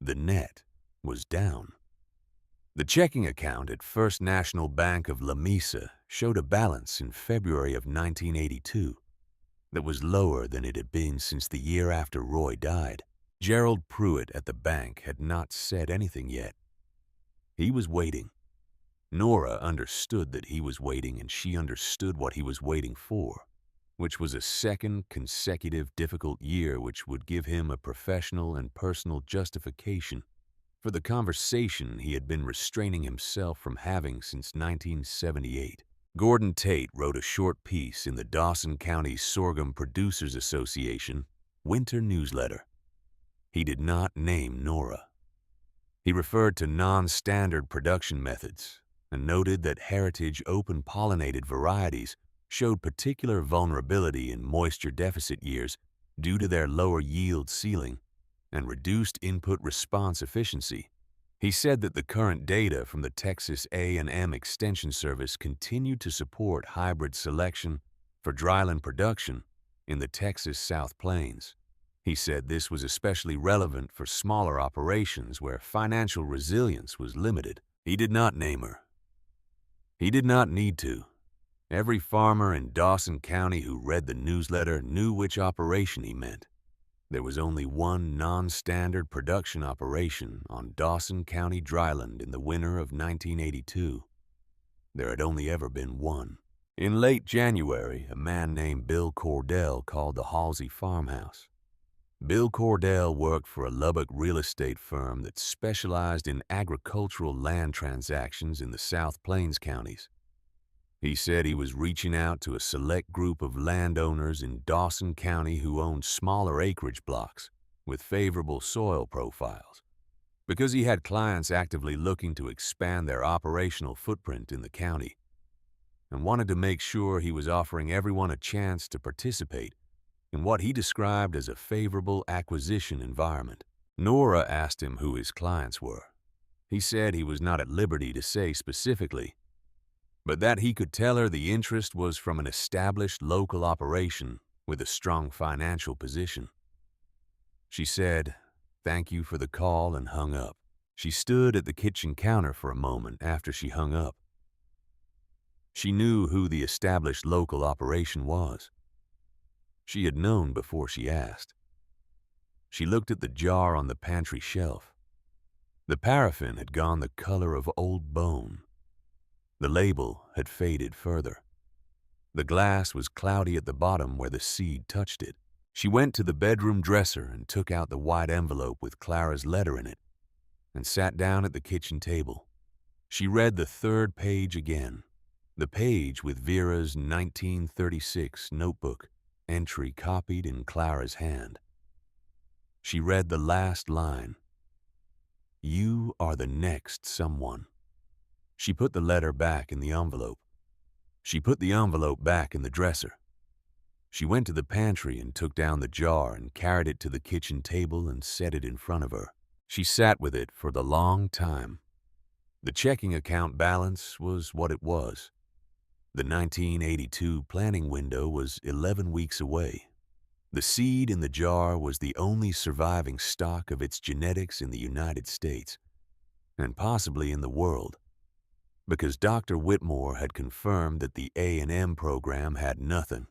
The net was down. The checking account at First National Bank of La Mesa showed a balance in February of 1982 that was lower than it had been since the year after Roy died. Gerald Pruitt at the bank had not said anything yet. He was waiting. Nora understood that he was waiting, and she understood what he was waiting for, which was a second consecutive difficult year which would give him a professional and personal justification for the conversation he had been restraining himself from having since 1978. Gordon Tate wrote a short piece in the Dawson County Sorghum Producers Association winter newsletter. He did not name Nora. He referred to non-standard production methods and noted that heritage open-pollinated varieties showed particular vulnerability in moisture-deficit years due to their lower yield ceiling and reduced input response efficiency. He said that the current data from the Texas A&M Extension Service continued to support hybrid selection for dryland production in the Texas South Plains. He said this was especially relevant for smaller operations where financial resilience was limited. He did not name her. He did not need to. Every farmer in Dawson County who read the newsletter knew which operation he meant. There was only one non-standard production operation on Dawson County dryland in the winter of 1982. There had only ever been one. In late January, a man named Bill Cordell called the Halsey farmhouse. Bill Cordell worked for a Lubbock real estate firm that specialized in agricultural land transactions in the South Plains counties. He said he was reaching out to a select group of landowners in Dawson County who owned smaller acreage blocks with favorable soil profiles, because he had clients actively looking to expand their operational footprint in the county, and wanted to make sure he was offering everyone a chance to participate in what he described as a favorable acquisition environment. Nora asked him who his clients were. He said he was not at liberty to say specifically, but that he could tell her the interest was from an established local operation with a strong financial position. She said, "Thank you for the call," and hung up. She stood at the kitchen counter for a moment after she hung up. She knew who the established local operation was. She had known before she asked. She looked at the jar on the pantry shelf. The paraffin had gone the color of old bone. The label had faded further. The glass was cloudy at the bottom where the seed touched it. She went to the bedroom dresser and took out the white envelope with Clara's letter in it and sat down at the kitchen table. She read the third page again, the page with Vera's 1936 notebook entry copied in Clara's hand. She read the last line, "You are the next someone." She put the letter back in the envelope. She put the envelope back in the dresser. She went to the pantry and took down the jar and carried it to the kitchen table and set it in front of her. She sat with it for the long time. The checking account balance was what it was. The 1982 planting window was 11 weeks away. The seed in the jar was the only surviving stock of its genetics in the United States, and possibly in the world, because Dr. Whitmore had confirmed that the A&M program had nothing,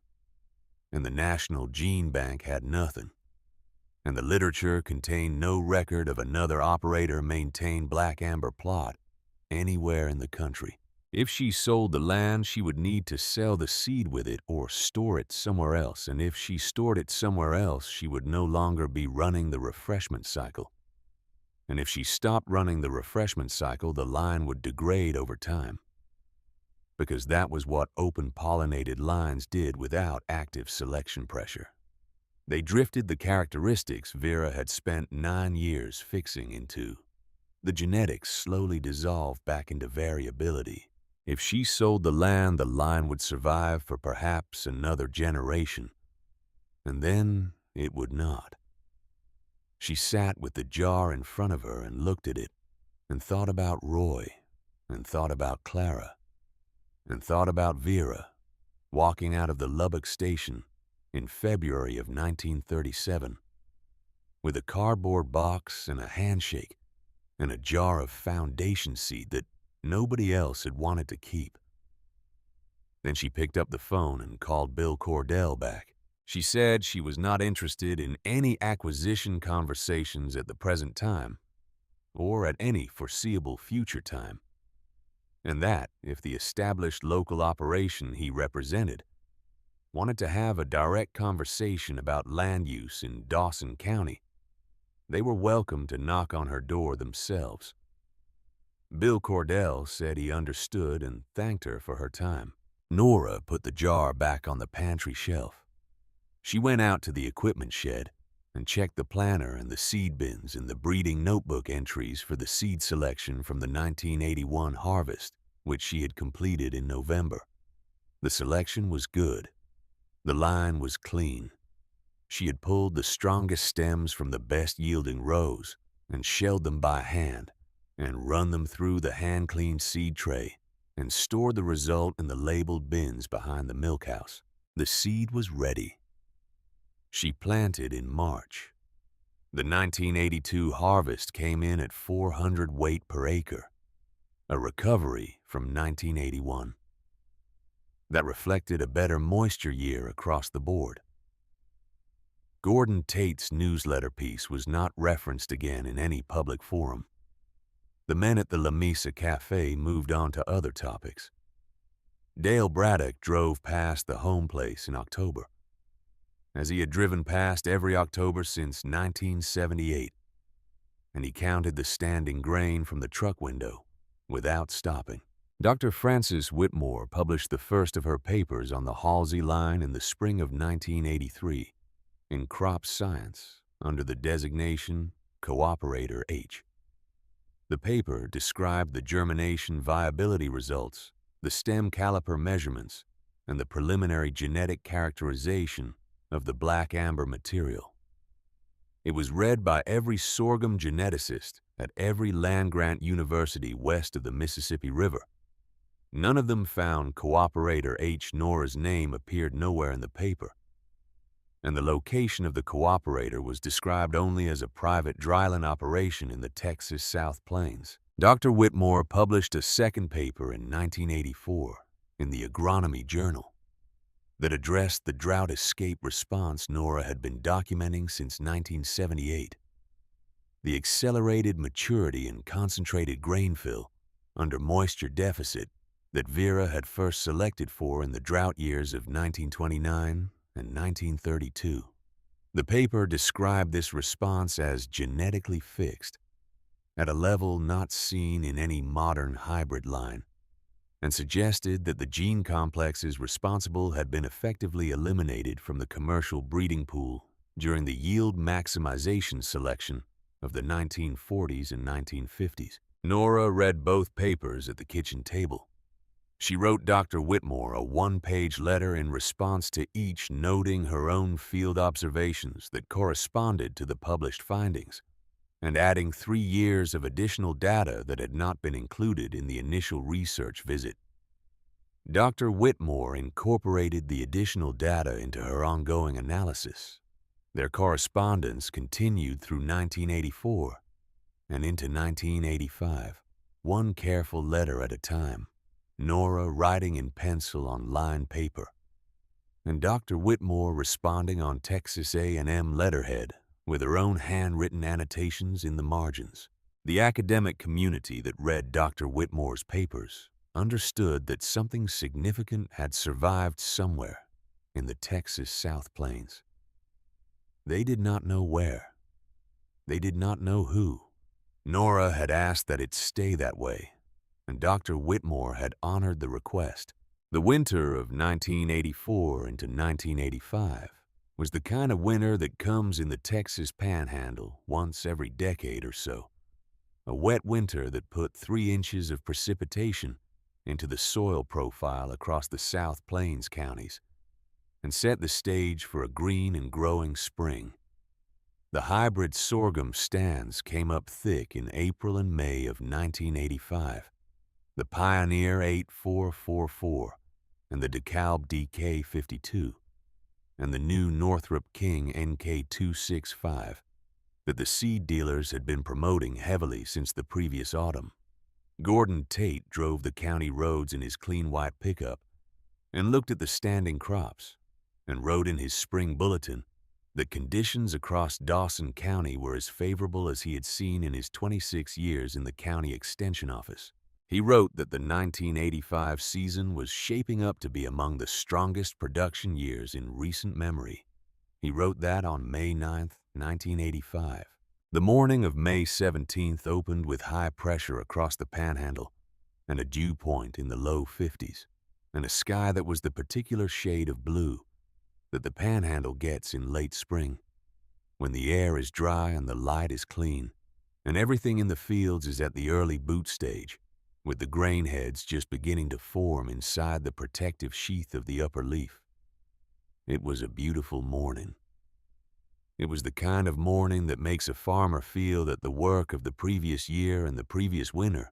and the National Gene Bank had nothing, and the literature contained no record of another operator-maintained black amber plot anywhere in the country. If she sold the land, she would need to sell the seed with it or store it somewhere else, and if she stored it somewhere else, she would no longer be running the refreshment cycle. And if she stopped running the refreshment cycle, the line would degrade over time, because that was what open-pollinated lines did without active selection pressure. They drifted the characteristics Vera had spent 9 years fixing into. The genetics slowly dissolved back into variability. If she sold the land, the line would survive for perhaps another generation, and then it would not. She sat with the jar in front of her and looked at it, and thought about Roy, and thought about Clara, and thought about Vera, walking out of the Lubbock station in February of 1937, with a cardboard box and a handshake and a jar of foundation seed that nobody else had wanted to keep. Then she picked up the phone and called Bill Cordell back. She said she was not interested in any acquisition conversations at the present time, or at any foreseeable future time, and that if the established local operation he represented wanted to have a direct conversation about land use in Dawson County, they were welcome to knock on her door themselves. Bill Cordell said he understood and thanked her for her time. Nora put the jar back on the pantry shelf. She went out to the equipment shed and checked the planter and the seed bins and the breeding notebook entries for the seed selection from the 1981 harvest, which she had completed in November. The selection was good. The line was clean. She had pulled the strongest stems from the best-yielding rows and shelled them by hand and run them through the hand-cleaned seed tray and stored the result in the labeled bins behind the milk house. The seed was ready. She planted in March. The 1982 harvest came in at 400 weight per acre, a recovery from 1981. That reflected a better moisture year across the board. Gordon Tate's newsletter piece was not referenced again in any public forum. The men at the La Mesa Cafe moved on to other topics. Dale Braddock drove past the home place in October, as he had driven past every October since 1978, and he counted the standing grain from the truck window without stopping. Dr. Frances Whitmore published the first of her papers on the Halsey line in the spring of 1983 in Crop Science under the designation Cooperator H. The paper described the germination viability results, the stem caliper measurements, and the preliminary genetic characterization of the black amber material. It was read by every sorghum geneticist at every land-grant university west of the Mississippi River. None of them found Cooperator H. Nora's name appeared nowhere in the paper, and the location of the cooperator was described only as a private dryland operation in the Texas South Plains. Dr. Whitmore published a second paper in 1984 in the Agronomy Journal that addressed the drought escape response Nora had been documenting since 1978. The accelerated maturity and concentrated grain fill under moisture deficit that Vera had first selected for in the drought years of 1929 and 1932. The paper described this response as genetically fixed, at a level not seen in any modern hybrid line, and suggested that the gene complexes responsible had been effectively eliminated from the commercial breeding pool during the yield maximization selection of the 1940s and 1950s. Nora read both papers at the kitchen table. She wrote Dr. Whitmore a one-page letter in response to each, noting her own field observations that corresponded to the published findings, and adding 3 years of additional data that had not been included in the initial research visit. Dr. Whitmore incorporated the additional data into her ongoing analysis. Their correspondence continued through 1984 and into 1985, one careful letter at a time, Nora writing in pencil on lined paper, and Dr. Whitmore responding on Texas A&M letterhead with her own handwritten annotations in the margins. The academic community that read Dr. Whitmore's papers understood that something significant had survived somewhere in the Texas South Plains. They did not know where. They did not know who. Nora had asked that it stay that way, and Dr. Whitmore had honored the request. The winter of 1984 into 1985 was the kind of winter that comes in the Texas Panhandle once every decade or so. A wet winter that put 3 inches of precipitation into the soil profile across the South Plains counties and set the stage for a green and growing spring. The hybrid sorghum stands came up thick in April and May of 1985. The Pioneer 8444 and the DeKalb DK52 and the new Northrop King NK265 that the seed dealers had been promoting heavily since the previous autumn. Gordon Tate drove the county roads in his clean white pickup and looked at the standing crops and wrote in his spring bulletin that conditions across Dawson County were as favorable as he had seen in his 26 years in the county extension office. He wrote that the 1985 season was shaping up to be among the strongest production years in recent memory. He wrote that on May 9, 1985. The morning of May 17th opened with high pressure across the Panhandle and a dew point in the low 50s, and a sky that was the particular shade of blue that the Panhandle gets in late spring, when the air is dry and the light is clean, and everything in the fields is at the early boot stage, with the grain heads just beginning to form inside the protective sheath of the upper leaf. It was a beautiful morning. It was the kind of morning that makes a farmer feel that the work of the previous year and the previous winter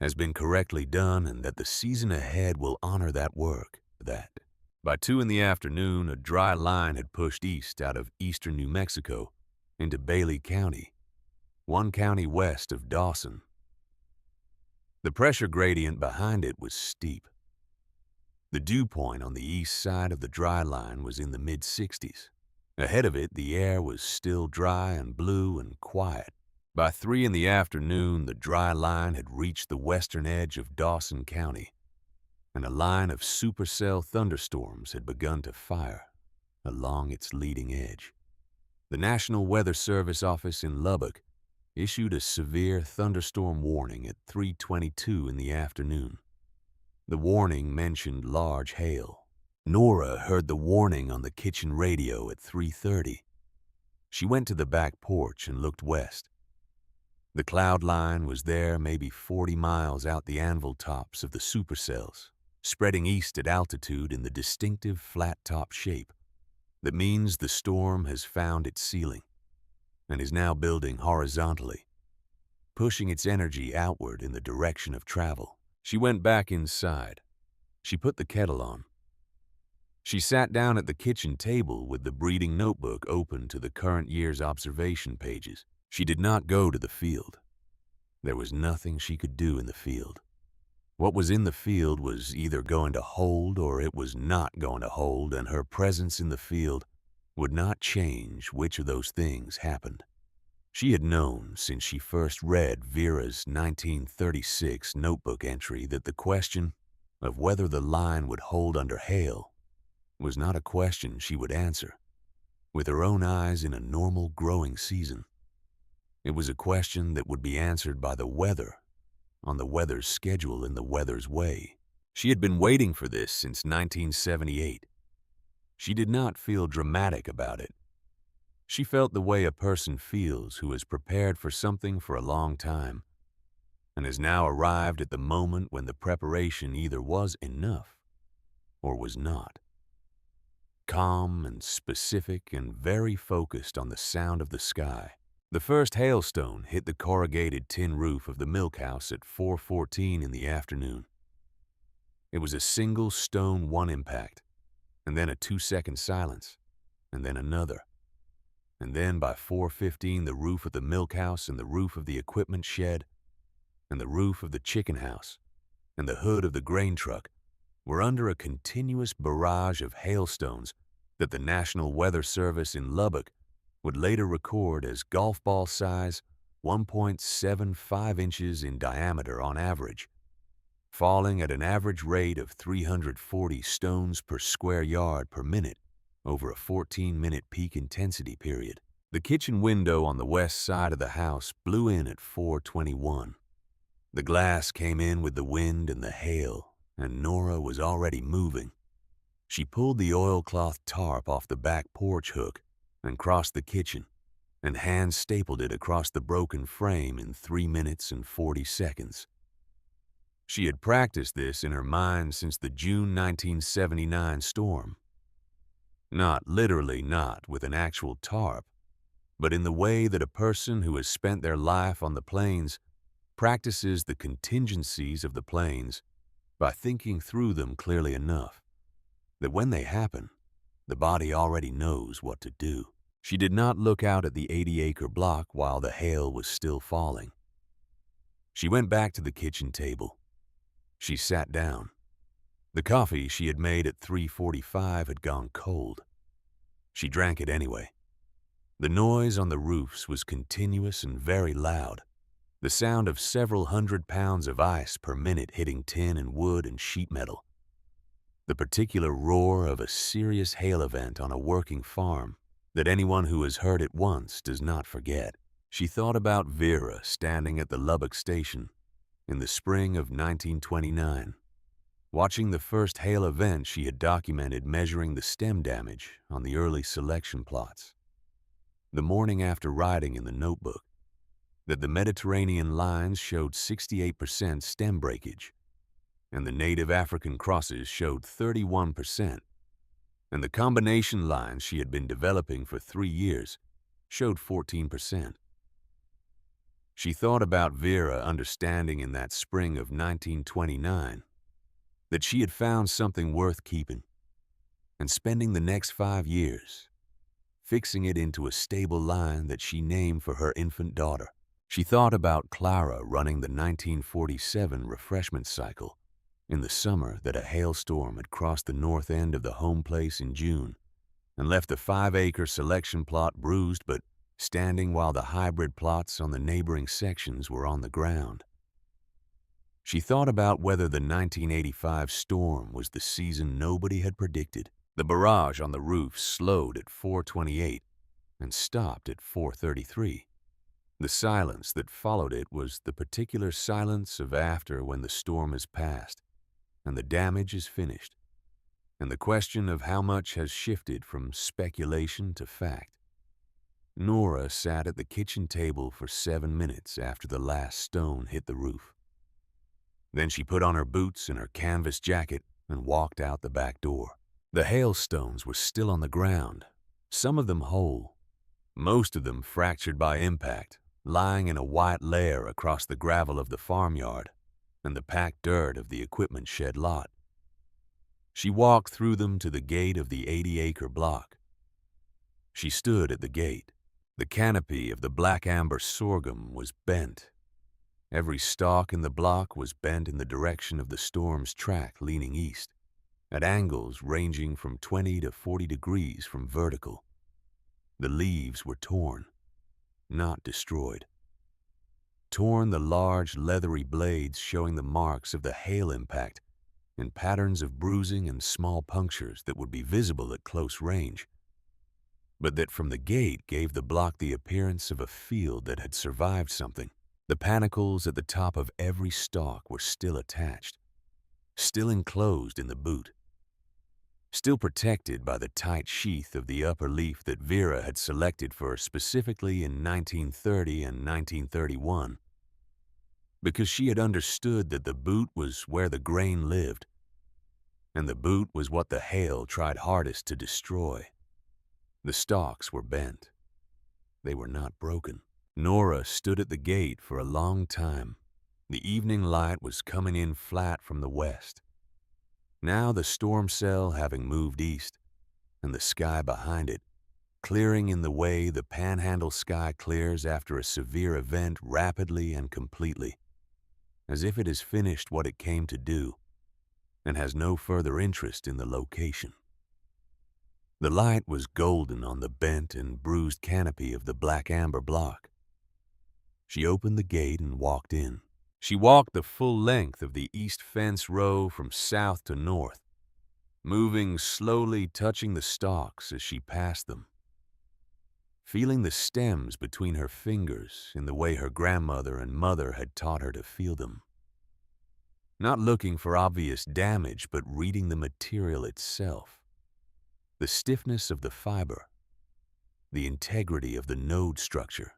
has been correctly done and that the season ahead will honor that work. By 2 in the afternoon, a dry line had pushed east out of eastern New Mexico into Bailey County, 1 county west of Dawson. The pressure gradient behind it was steep. The dew point on the east side of the dry line was in the mid-60s. Ahead of it, the air was still dry and blue and quiet. By 3 in the afternoon, the dry line had reached the western edge of Dawson County, and a line of supercell thunderstorms had begun to fire along its leading edge. The National Weather Service office in Lubbock issued a severe thunderstorm warning at 3:22 in the afternoon. The warning mentioned large hail. Nora heard the warning on the kitchen radio at 3:30. She went to the back porch and looked west. The cloud line was there maybe 40 miles out the anvil tops of the supercells, spreading east at altitude in the distinctive flat-top shape that means the storm has found its ceiling and is now building horizontally, pushing its energy outward in the direction of travel. She went back inside. She put the kettle on. She sat down at the kitchen table with the breeding notebook open to the current year's observation pages. She did not go to the field. There was nothing she could do in the field. What was in the field was either going to hold or it was not going to hold, and her presence in the field would not change which of those things happened. She had known since she first read Vera's 1936 notebook entry that the question of whether the line would hold under hail was not a question she would answer with her own eyes in a normal growing season. It was a question that would be answered by the weather, on the weather's schedule in the weather's way. She had been waiting for this since 1978. She did not feel dramatic about it. She felt the way a person feels who has prepared for something for a long time and has now arrived at the moment when the preparation either was enough or was not. Calm and specific and very focused on the sound of the sky. The first hailstone hit the corrugated tin roof of the milk house at 4:14 in the afternoon. It was a single stone one impact, and then a 2-second silence, and then another. And then by 4:15 the roof of the milk house and the roof of the equipment shed and the roof of the chicken house and the hood of the grain truck were under a continuous barrage of hailstones that the National Weather Service in Lubbock would later record as golf ball size 1.75 inches in diameter on average, falling at an average rate of 340 stones per square yard per minute over a 14-minute peak intensity period. The kitchen window on the west side of the house blew in at 4:21. The glass came in with the wind and the hail, and Nora was already moving. She pulled the oilcloth tarp off the back porch hook and crossed the kitchen, and hand stapled it across the broken frame in 3 minutes and 40 seconds. She had practiced this in her mind since the June 1979 storm. Not literally, not with an actual tarp, but in the way that a person who has spent their life on the plains practices the contingencies of the plains by thinking through them clearly enough that when they happen, the body already knows what to do. She did not look out at the 80-acre block while the hail was still falling. She went back to the kitchen table. She sat down. The coffee she had made at 3:45 had gone cold. She drank it anyway. The noise on the roofs was continuous and very loud, the sound of several hundred pounds of ice per minute hitting tin and wood and sheet metal. The particular roar of a serious hail event on a working farm that anyone who has heard it once does not forget. She thought about Vera standing at the Lubbock station in the spring of 1929, watching the first hail event she had documented measuring the stem damage on the early selection plots. The morning after writing in the notebook that the Mediterranean lines showed 68% stem breakage, and the native African crosses showed 31%, and the combination lines she had been developing for 3 years showed 14%. She thought about Vera understanding in that spring of 1929 that she had found something worth keeping, and spending the next 5 years fixing it into a stable line that she named for her infant daughter. She thought about Clara running the 1947 refreshment cycle in the summer that a hailstorm had crossed the north end of the home place in June and left the 5-acre selection plot bruised but standing while the hybrid plots on the neighboring sections were on the ground. She thought about whether the 1985 storm was the season nobody had predicted. The barrage on the roof slowed at 4:28 and stopped at 4:33. The silence that followed it was the particular silence of after when the storm is past and the damage is finished, and the question of how much has shifted from speculation to fact. Nora sat at the kitchen table for 7 minutes after the last stone hit the roof. Then she put on her boots and her canvas jacket and walked out the back door. The hailstones were still on the ground, some of them whole, most of them fractured by impact, lying in a white layer across the gravel of the farmyard and the packed dirt of the equipment shed lot. She walked through them to the gate of the 80-acre block. She stood at the gate. The canopy of the black amber sorghum was bent. Every stalk in the block was bent in the direction of the storm's track leaning east, at angles ranging from 20 to 40 degrees from vertical. The leaves were torn, not destroyed. Torn, the large, leathery blades showing the marks of the hail impact in patterns of bruising and small punctures that would be visible at close range, but that from the gate gave the block the appearance of a field that had survived something. The panicles at the top of every stalk were still attached, still enclosed in the boot, still protected by the tight sheath of the upper leaf that Vera had selected for her specifically in 1930 and 1931, because she had understood that the boot was where the grain lived, and the boot was what the hail tried hardest to destroy. The stalks were bent. They were not broken. Nora stood at the gate for a long time. The evening light was coming in flat from the west. Now the storm cell having moved east, and the sky behind it, clearing in the way the panhandle sky clears after a severe event rapidly and completely, as if it has finished what it came to do and has no further interest in the location. The light was golden on the bent and bruised canopy of the black amber block. She opened the gate and walked in. She walked the full length of the east fence row from south to north, moving slowly, touching the stalks as she passed them, feeling the stems between her fingers in the way her grandmother and mother had taught her to feel them. Not looking for obvious damage, but reading the material itself. The stiffness of the fiber, the integrity of the node structure,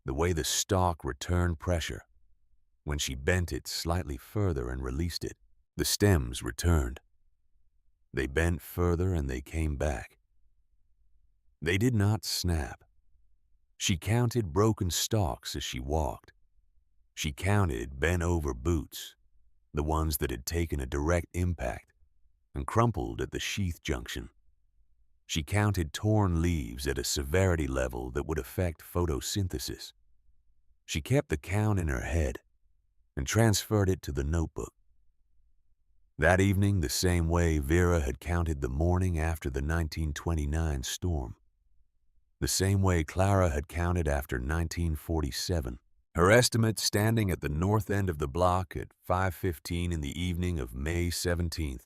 the way the stalk returned pressure. When she bent it slightly further and released it, the stems returned. They bent further and they came back. They did not snap. She counted broken stalks as she walked. She counted bent-over boots, the ones that had taken a direct impact and crumpled at the sheath junction. She counted torn leaves at a severity level that would affect photosynthesis. She kept the count in her head and transferred it to the notebook. That evening, the same way Vera had counted the morning after the 1929 storm. The same way Clara had counted after 1947. Her estimate, standing at the north end of the block at 5:15 in the evening of May 17,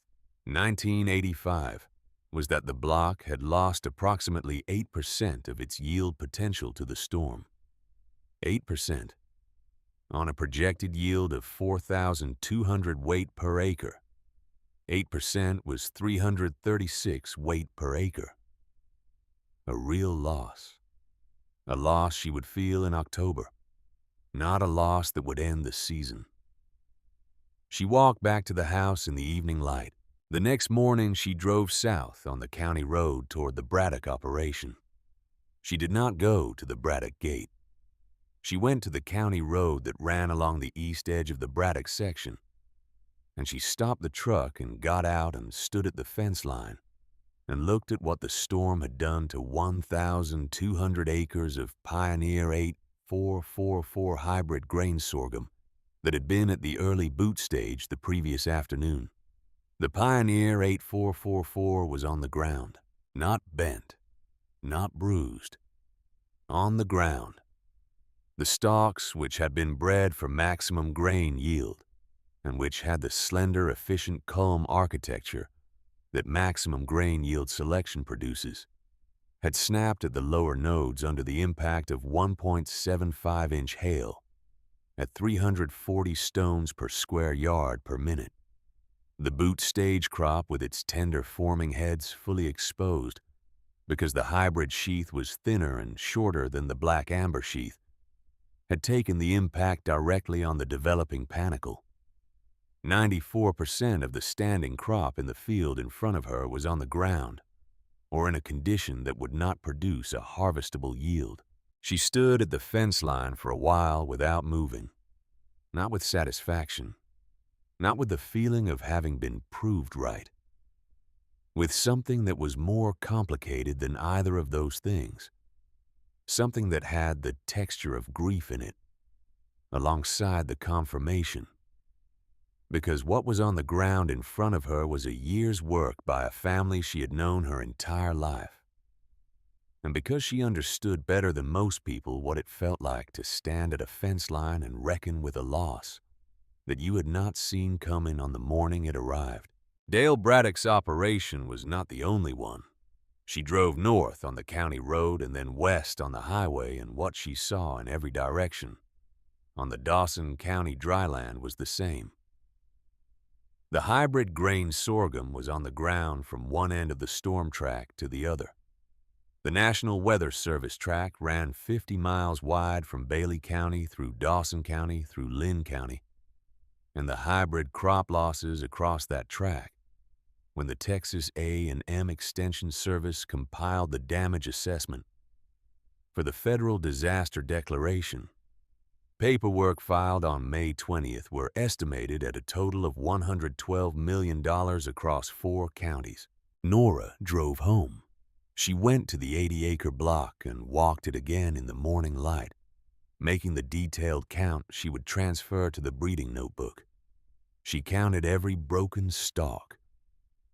1985, was that the block had lost approximately 8% of its yield potential to the storm. 8%. On a projected yield of 4,200 weight per acre. 8% was 336 weight per acre. A real loss. A loss she would feel in October. Not a loss that would end the season. She walked back to the house in the evening light. The next morning, she drove south on the county road toward the Braddock operation. She did not go to the Braddock gate. She went to the county road that ran along the east edge of the Braddock section, and she stopped the truck and got out and stood at the fence line and looked at what the storm had done to 1,200 acres of Pioneer 8444 hybrid grain sorghum that had been at the early boot stage the previous afternoon. The Pioneer 8444 was on the ground, not bent, not bruised. On the ground. The stalks, which had been bred for maximum grain yield, and which had the slender, efficient culm architecture that maximum grain yield selection produces, had snapped at the lower nodes under the impact of 1.75-inch hail at 340 stones per square yard per minute. The boot stage crop with its tender forming heads fully exposed because the hybrid sheath was thinner and shorter than the black amber sheath, had taken the impact directly on the developing panicle. 94% of the standing crop in the field in front of her was on the ground, or in a condition that would not produce a harvestable yield. She stood at the fence line for a while without moving, not with satisfaction, not with the feeling of having been proved right, with something that was more complicated than either of those things, something that had the texture of grief in it, alongside the confirmation. Because what was on the ground in front of her was a year's work by a family she had known her entire life. And because she understood better than most people what it felt like to stand at a fence line and reckon with a loss that you had not seen coming on the morning it arrived. Dale Braddock's operation was not the only one. She drove north on the county road and then west on the highway, and what she saw in every direction on the Dawson County dryland was the same. The hybrid grain sorghum was on the ground from one end of the storm track to the other. The National Weather Service track ran 50 miles wide from Bailey County through Dawson County through Lynn County, and the hybrid crop losses across that track, when the Texas A&M Extension Service compiled the damage assessment for the Federal Disaster Declaration, paperwork filed on May 20th were estimated at a total of $112 million across 4 counties. Nora drove home. She went to the 80-acre block and walked it again in the morning light, making the detailed count she would transfer to the breeding notebook. She counted every broken stalk.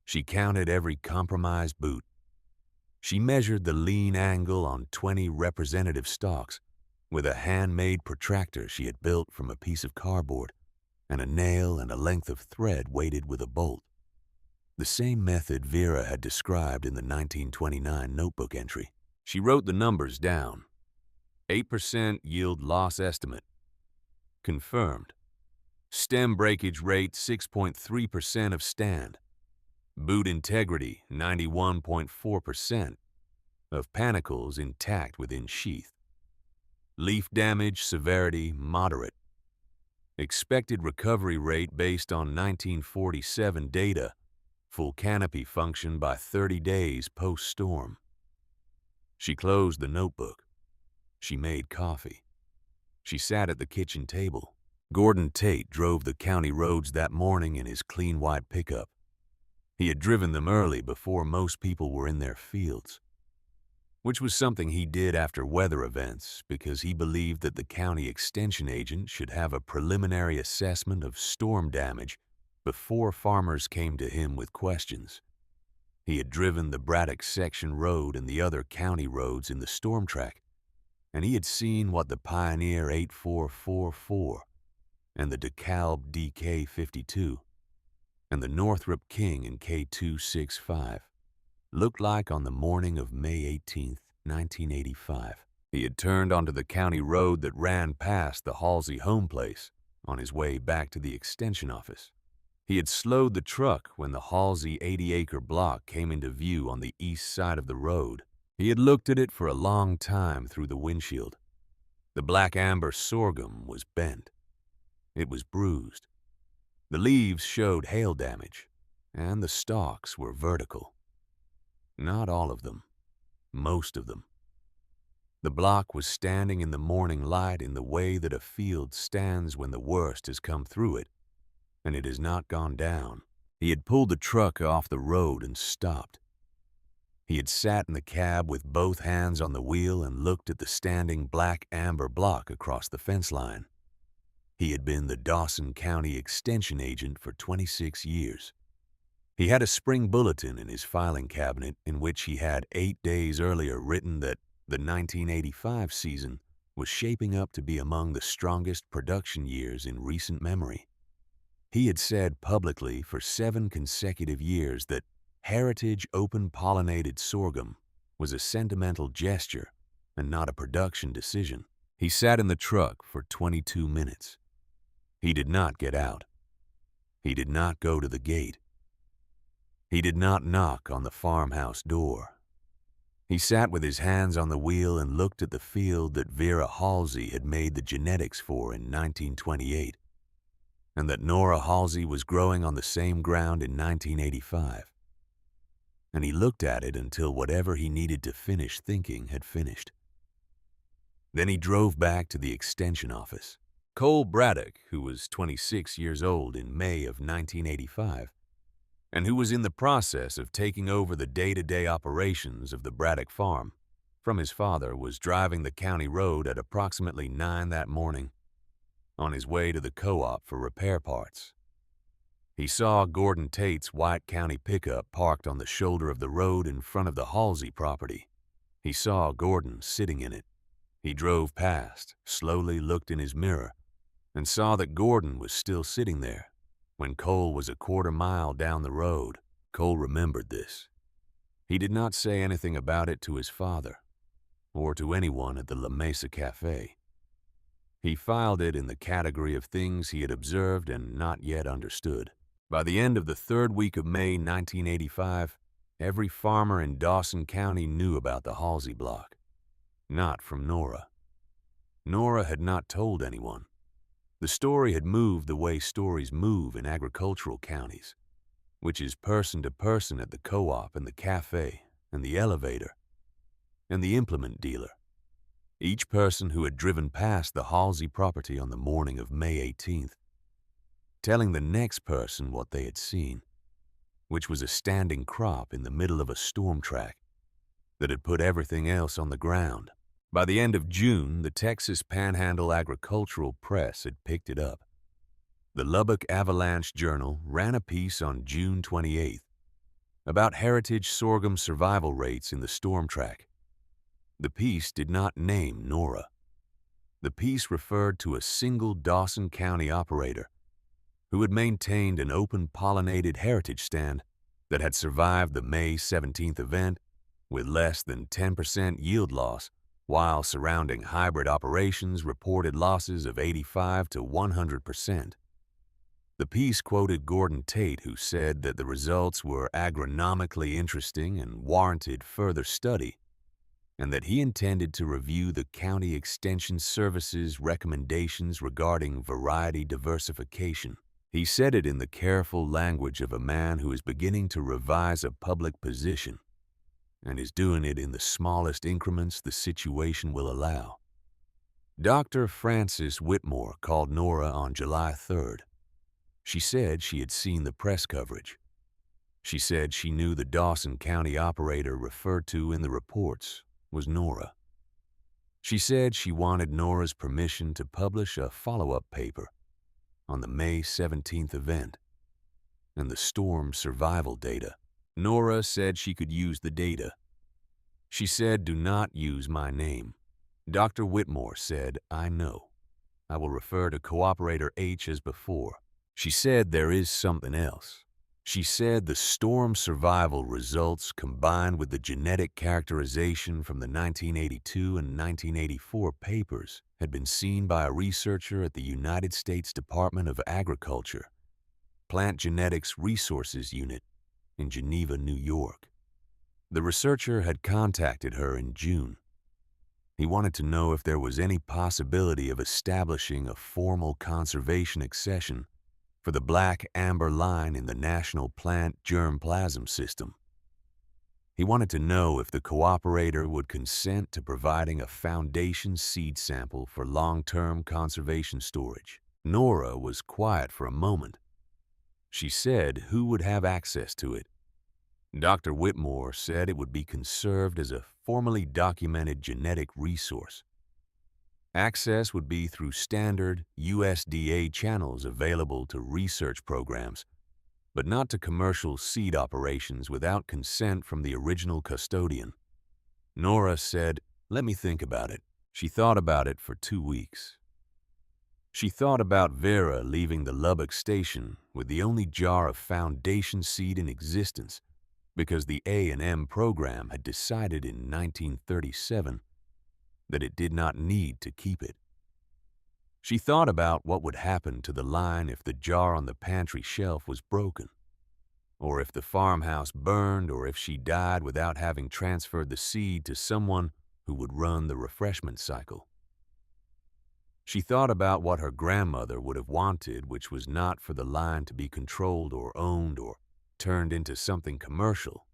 She counted every compromised boot. She measured the lean angle on 20 representative stalks with a handmade protractor she had built from a piece of cardboard and a nail and a length of thread weighted with a bolt. The same method Vera had described in the 1929 notebook entry. She wrote the numbers down. 8% yield loss estimate. Confirmed. Stem breakage rate 6.3% of stand. Boot integrity 91.4%. Of panicles intact within sheath. Leaf damage severity moderate. Expected recovery rate based on 1947 data. Full canopy function by 30 days post-storm. She closed the notebook. She made coffee. She sat at the kitchen table. Gordon Tate drove the county roads that morning in his clean white pickup. He had driven them early before most people were in their fields, which was something he did after weather events because he believed that the county extension agent should have a preliminary assessment of storm damage before farmers came to him with questions. He had driven the Braddock section road and the other county roads in the storm track, and he had seen what the Pioneer 8444 and the DeKalb DK52 and the Northrop King in K265 looked like on the morning of May 18, 1985. He had turned onto the county road that ran past the Halsey home place on his way back to the extension office. He had slowed the truck when the Halsey 80-acre block came into view on the east side of the road. He had looked at it for a long time through the windshield. The black amber sorghum was bent. It was bruised. The leaves showed hail damage, and the stalks were vertical. Not all of them. Most of them. The block was standing in the morning light in the way that a field stands when the worst has come through it, and it has not gone down. He had pulled the truck off the road and stopped. He had sat in the cab with both hands on the wheel and looked at the standing black amber block across the fence line. He had been the Dawson County extension agent for 26 years. He had a spring bulletin in his filing cabinet in which he had 8 days earlier written that the 1985 season was shaping up to be among the strongest production years in recent memory. He had said publicly for 7 consecutive years that heritage open-pollinated sorghum was a sentimental gesture and not a production decision. He sat in the truck for 22 minutes. He did not get out. He did not go to the gate. He did not knock on the farmhouse door. He sat with his hands on the wheel and looked at the field that Vera Halsey had made the genetics for in 1928, and that Nora Halsey was growing on the same ground in 1985. And he looked at it until whatever he needed to finish thinking had finished. Then he drove back to the extension office. Cole Braddock, who was 26 years old in May of 1985, and who was in the process of taking over the day-to-day operations of the Braddock farm from his father, was driving the county road at approximately 9 that morning on his way to the co-op for repair parts. He saw Gordon Tate's white county pickup parked on the shoulder of the road in front of the Halsey property. He saw Gordon sitting in it. He drove past, slowly looked in his mirror, and saw that Gordon was still sitting there when Cole was a quarter mile down the road. Cole remembered this. He did not say anything about it to his father or to anyone at the La Mesa Cafe. He filed it in the category of things he had observed and not yet understood. By the end of the 3rd week of May 1985, every farmer in Dawson County knew about the Halsey block. Not from Nora. Nora had not told anyone. The story had moved the way stories move in agricultural counties, which is person to person at the co-op and the cafe and the elevator and the implement dealer. Each person who had driven past the Halsey property on the morning of May 18th, telling the next person what they had seen, which was a standing crop in the middle of a storm track that had put everything else on the ground. By the end of June, the Texas Panhandle Agricultural Press had picked it up. The Lubbock Avalanche Journal ran a piece on June 28th about heritage sorghum survival rates in the storm track. The piece did not name Nora. The piece referred to a single Dawson County operator who had maintained an open-pollinated heritage stand that had survived the May 17th event with less than 10% yield loss, while surrounding hybrid operations reported losses of 85 to 100%. The piece quoted Gordon Tate, who said that the results were agronomically interesting and warranted further study, and that he intended to review the County Extension Service's recommendations regarding variety diversification. He said it in the careful language of a man who is beginning to revise a public position and is doing it in the smallest increments the situation will allow. Dr. Frances Whitmore called Nora on July 3rd. She said she had seen the press coverage. She said she knew the Dawson County operator referred to in the reports was Nora. She said she wanted Nora's permission to publish a follow-up paper on the May 17th event and the storm survival data. Nora said she could use the data. She said, "Do not use my name." Dr. Whitmore said, "I know. I will refer to Cooperator H as before." She said there is something else. She said the storm survival results combined with the genetic characterization from the 1982 and 1984 papers had been seen by a researcher at the United States Department of Agriculture, Plant Genetics Resources Unit in Geneva, New York. The researcher had contacted her in June. He wanted to know if there was any possibility of establishing a formal conservation accession for the black amber line in the National Plant Germplasm System. He wanted to know if the cooperator would consent to providing a foundation seed sample for long-term conservation storage. Nora was quiet for a moment. She said who would have access to it. Dr. Whitmore said it would be conserved as a formally documented genetic resource. Access would be through standard USDA channels available to research programs, but not to commercial seed operations without consent from the original custodian. Nora said, "Let me think about it." She thought about it for 2 weeks. She thought about Vera leaving the Lubbock station with the only jar of foundation seed in existence because the A&M program had decided in 1937 that it did not need to keep it. She thought about what would happen to the line if the jar on the pantry shelf was broken, or if the farmhouse burned, or if she died without having transferred the seed to someone who would run the refreshment cycle. She thought about what her grandmother would have wanted, which was not for the line to be controlled or owned or turned into something commercial,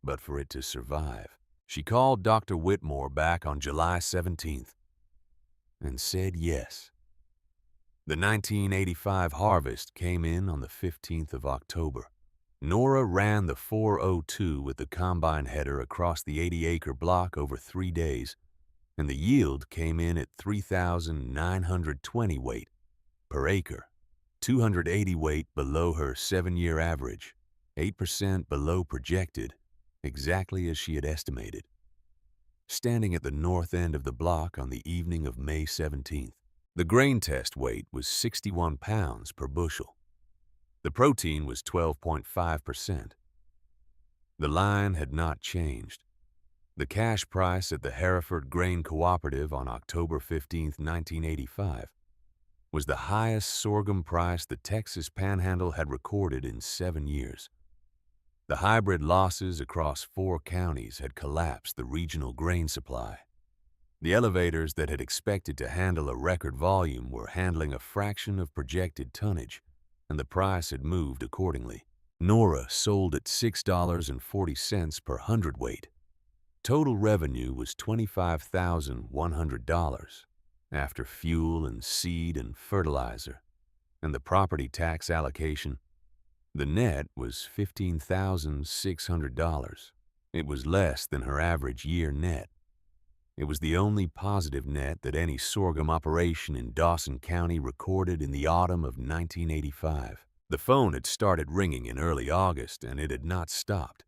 but for it to survive. She called Dr. Whitmore back on July 17th and said yes. The 1985 harvest came in on the 15th of October. Nora ran the 402 with the combine header across the 80-acre block over 3 days, and the yield came in at 3,920 weight per acre, 280 weight below her 7-year average, 8% below projected, exactly as she had estimated. Standing at the north end of the block on the evening of May 17th, the grain test weight was 61 pounds per bushel. The protein was 12.5%. The line had not changed. The cash price at the Hereford Grain Cooperative on October 15, 1985, was the highest sorghum price the Texas Panhandle had recorded in 7 years. The hybrid losses across 4 counties had collapsed the regional grain supply. The elevators that had expected to handle a record volume were handling a fraction of projected tonnage, and the price had moved accordingly. Nora sold at $6.40 per hundredweight. Total revenue was $25,100 after fuel and seed and fertilizer, and the property tax allocation. The net was $15,600. It was less than her average year net. It was the only positive net that any sorghum operation in Dawson County recorded in the autumn of 1985. The phone had started ringing in early August, and it had not stopped.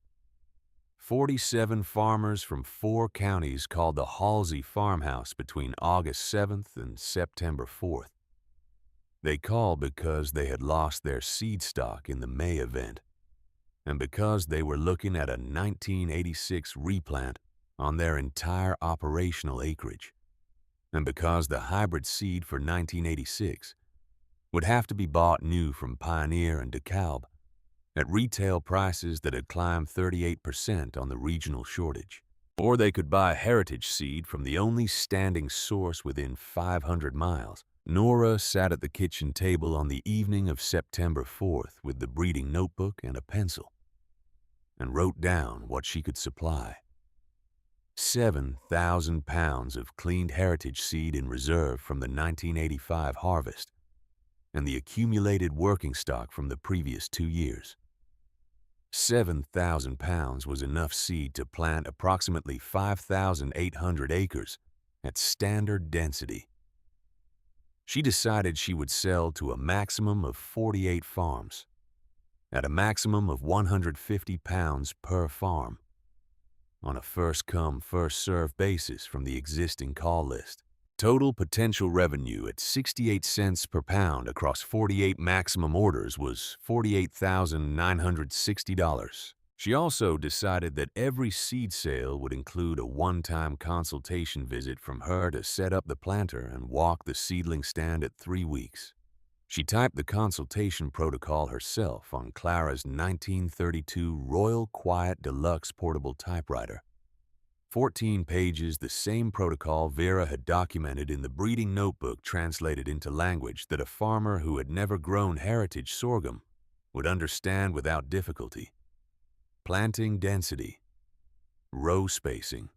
47 farmers from 4 counties called the Halsey farmhouse between August 7th and September 4th. They called because they had lost their seed stock in the May event, and because they were looking at a 1986 replant on their entire operational acreage, and because the hybrid seed for 1986 would have to be bought new from Pioneer and DeKalb at retail prices that had climbed 38% on the regional shortage. Or they could buy heritage seed from the only standing source within 500 miles. Nora sat at the kitchen table on the evening of September 4th with the breeding notebook and a pencil, and wrote down what she could supply. 7,000 pounds of cleaned heritage seed in reserve from the 1985 harvest, and the accumulated working stock from the previous 2 years. 7,000 pounds was enough seed to plant approximately 5,800 acres at standard density. She decided she would sell to a maximum of 48 farms, at a maximum of 150 pounds per farm, on a first-come, first-served basis from the existing call list. Total potential revenue at 68 cents per pound across 48 maximum orders was $48,960. She also decided that every seed sale would include a one-time consultation visit from her to set up the planter and walk the seedling stand at 3 weeks. She typed the consultation protocol herself on Clara's 1932 Royal Quiet Deluxe portable typewriter. 14 pages, the same protocol Vera had documented in the breeding notebook translated into language that a farmer who had never grown heritage sorghum would understand without difficulty. Planting density, row spacing,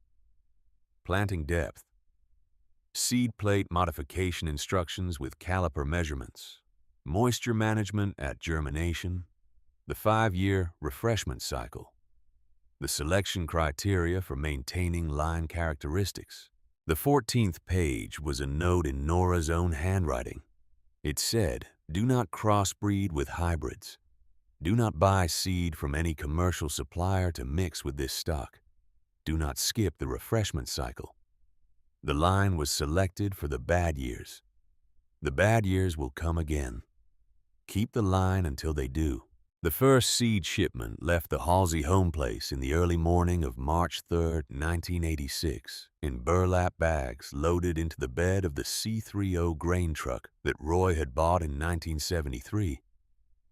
planting depth, seed plate modification instructions with caliper measurements, moisture management at germination, the 5-year refreshment cycle, the selection criteria for maintaining line characteristics. The 14th page was a note in Nora's own handwriting. It said, "Do not crossbreed with hybrids. Do not buy seed from any commercial supplier to mix with this stock. Do not skip the refreshment cycle. The line was selected for the bad years. The bad years will come again. Keep the line until they do." The first seed shipment left the Halsey home place in the early morning of March 3, 1986, in burlap bags loaded into the bed of the C30 grain truck that Roy had bought in 1973,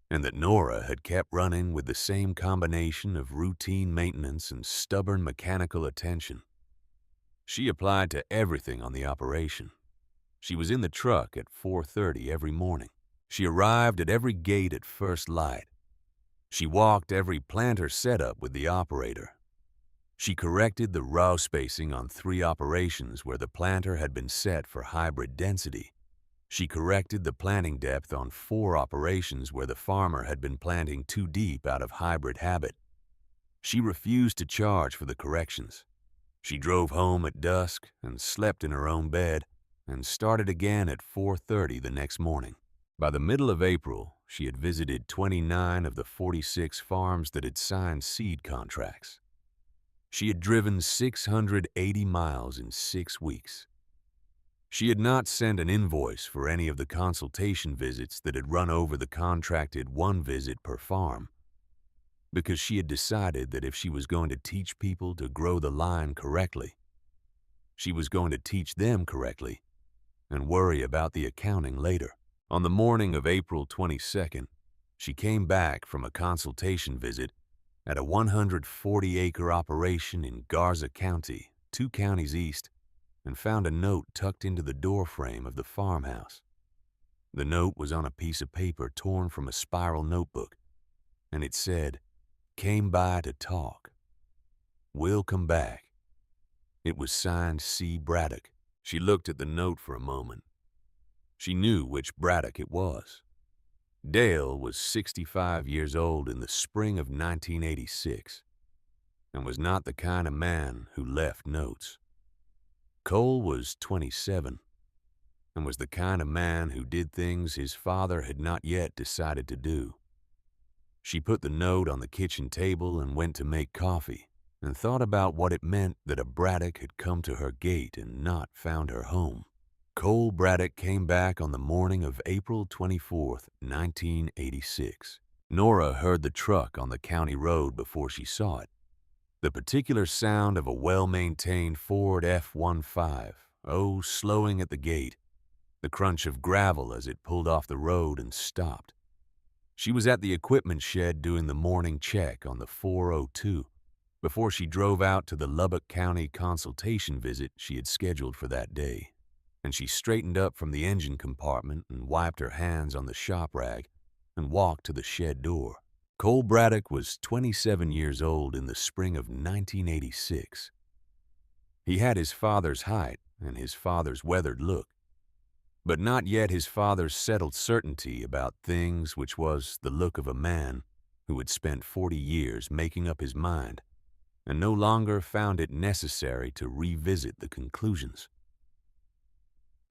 and that Nora had kept running with the same combination of routine maintenance and stubborn mechanical attention. She applied to everything on the operation. She was in the truck at 4:30 every morning. She arrived at every gate at first light. She walked every planter setup with the operator. She corrected the row spacing on 3 operations where the planter had been set for hybrid density. She corrected the planting depth on 4 operations where the farmer had been planting too deep out of hybrid habit. She refused to charge for the corrections. She drove home at dusk and slept in her own bed and started again at 4:30 the next morning. By the middle of April, she had visited 29 of the 46 farms that had signed seed contracts. She had driven 680 miles in 6 weeks. She had not sent an invoice for any of the consultation visits that had run over the contracted 1 visit per farm, because she had decided that if she was going to teach people to grow the line correctly, she was going to teach them correctly and worry about the accounting later. On the morning of April 22nd, she came back from a consultation visit at a 140-acre operation in Garza County, 2 counties east, and found a note tucked into the doorframe of the farmhouse. The note was on a piece of paper torn from a spiral notebook, and it said, "Came by to talk. Will come back." It was signed C. Braddock. She looked at the note for a moment. She knew which Braddock it was. Dale was 65 years old in the spring of 1986 and was not the kind of man who left notes. Cole was 27 and was the kind of man who did things his father had not yet decided to do. She put the note on the kitchen table and went to make coffee and thought about what it meant that a Braddock had come to her gate and not found her home. Cole Braddock came back on the morning of April 24, 1986. Nora heard the truck on the county road before she saw it. The particular sound of a well-maintained Ford F-15, slowing at the gate, the crunch of gravel as it pulled off the road and stopped. She was at the equipment shed doing the morning check on the 402 before she drove out to the Lubbock County consultation visit she had scheduled for that day. And she straightened up from the engine compartment and wiped her hands on the shop rag and walked to the shed door. Cole Braddock was 27 years old in the spring of 1986. He had his father's height and his father's weathered look, but not yet his father's settled certainty about things, which was the look of a man who had spent 40 years making up his mind and no longer found it necessary to revisit the conclusions.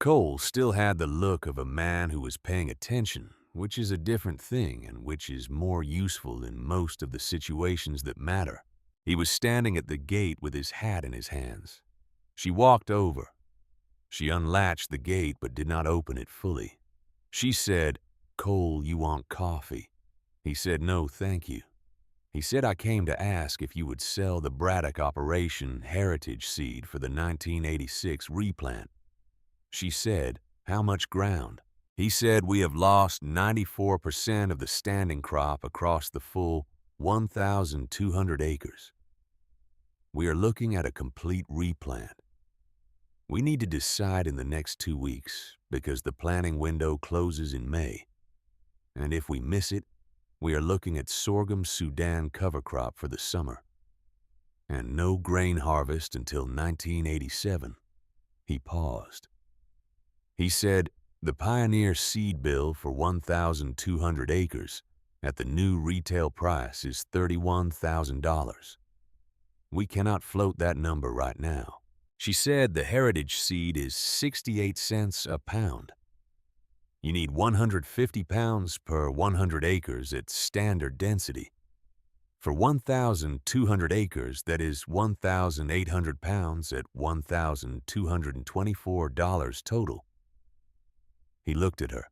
Cole still had the look of a man who was paying attention, which is a different thing and which is more useful in most of the situations that matter. He was standing at the gate with his hat in his hands. She walked over. She unlatched the gate but did not open it fully. She said, "Cole, you want coffee?" He said, "No, thank you." He said, "I came to ask if you would sell the Braddock Operation heritage seed for the 1986 replant." She said, "How much ground?" He said, "We have lost 94% of the standing crop across the full 1,200 acres. We are looking at a complete replant. We need to decide in the next 2 weeks because the planting window closes in May. And if we miss it, we are looking at sorghum Sudan cover crop for the summer. And no grain harvest until 1987. He paused. He said, "The Pioneer seed bill for 1,200 acres at the new retail price is $31,000. We cannot float that number right now." She said the heritage seed is 68 cents a pound. You need 150 pounds per 100 acres at standard density. For 1,200 acres, that is 1,800 pounds at $1,224 total. He looked at her.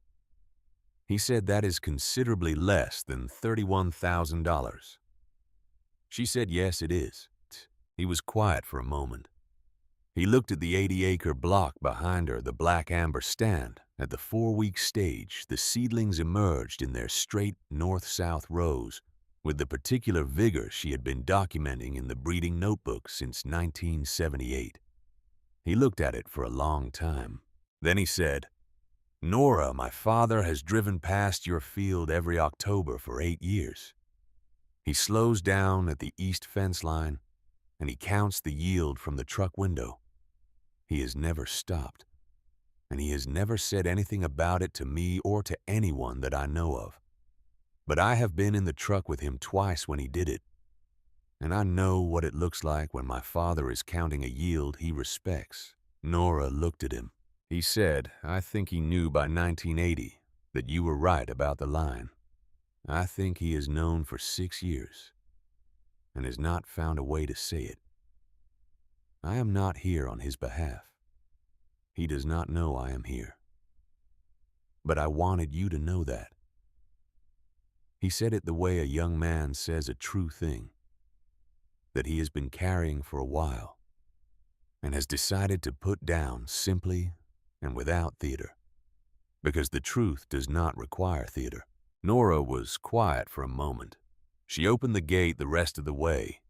He said, "That is considerably less than $31,000. She said, "Yes, it is." He was quiet for a moment. He looked at the 80-acre block behind her, the black amber stand. At the 4-week stage, the seedlings emerged in their straight north-south rows with the particular vigor she had been documenting in the breeding notebook since 1978. He looked at it for a long time. Then he said, "Nora, my father has driven past your field every October for 8 years. He slows down at the east fence line and he counts the yield from the truck window. He has never stopped, and he has never said anything about it to me or to anyone that I know of. But I have been in the truck with him twice when he did it, and I know what it looks like when my father is counting a yield he respects." Nora looked at him. He said, "I think he knew by 1980 that you were right about the line. I think he has known for 6 years and has not found a way to say it. I am not here on his behalf. He does not know I am here. But I wanted you to know that." He said it the way a young man says a true thing, that he has been carrying for a while and has decided to put down simply and without theater, because the truth does not require theater. Nora was quiet for a moment. She opened the gate the rest of the way.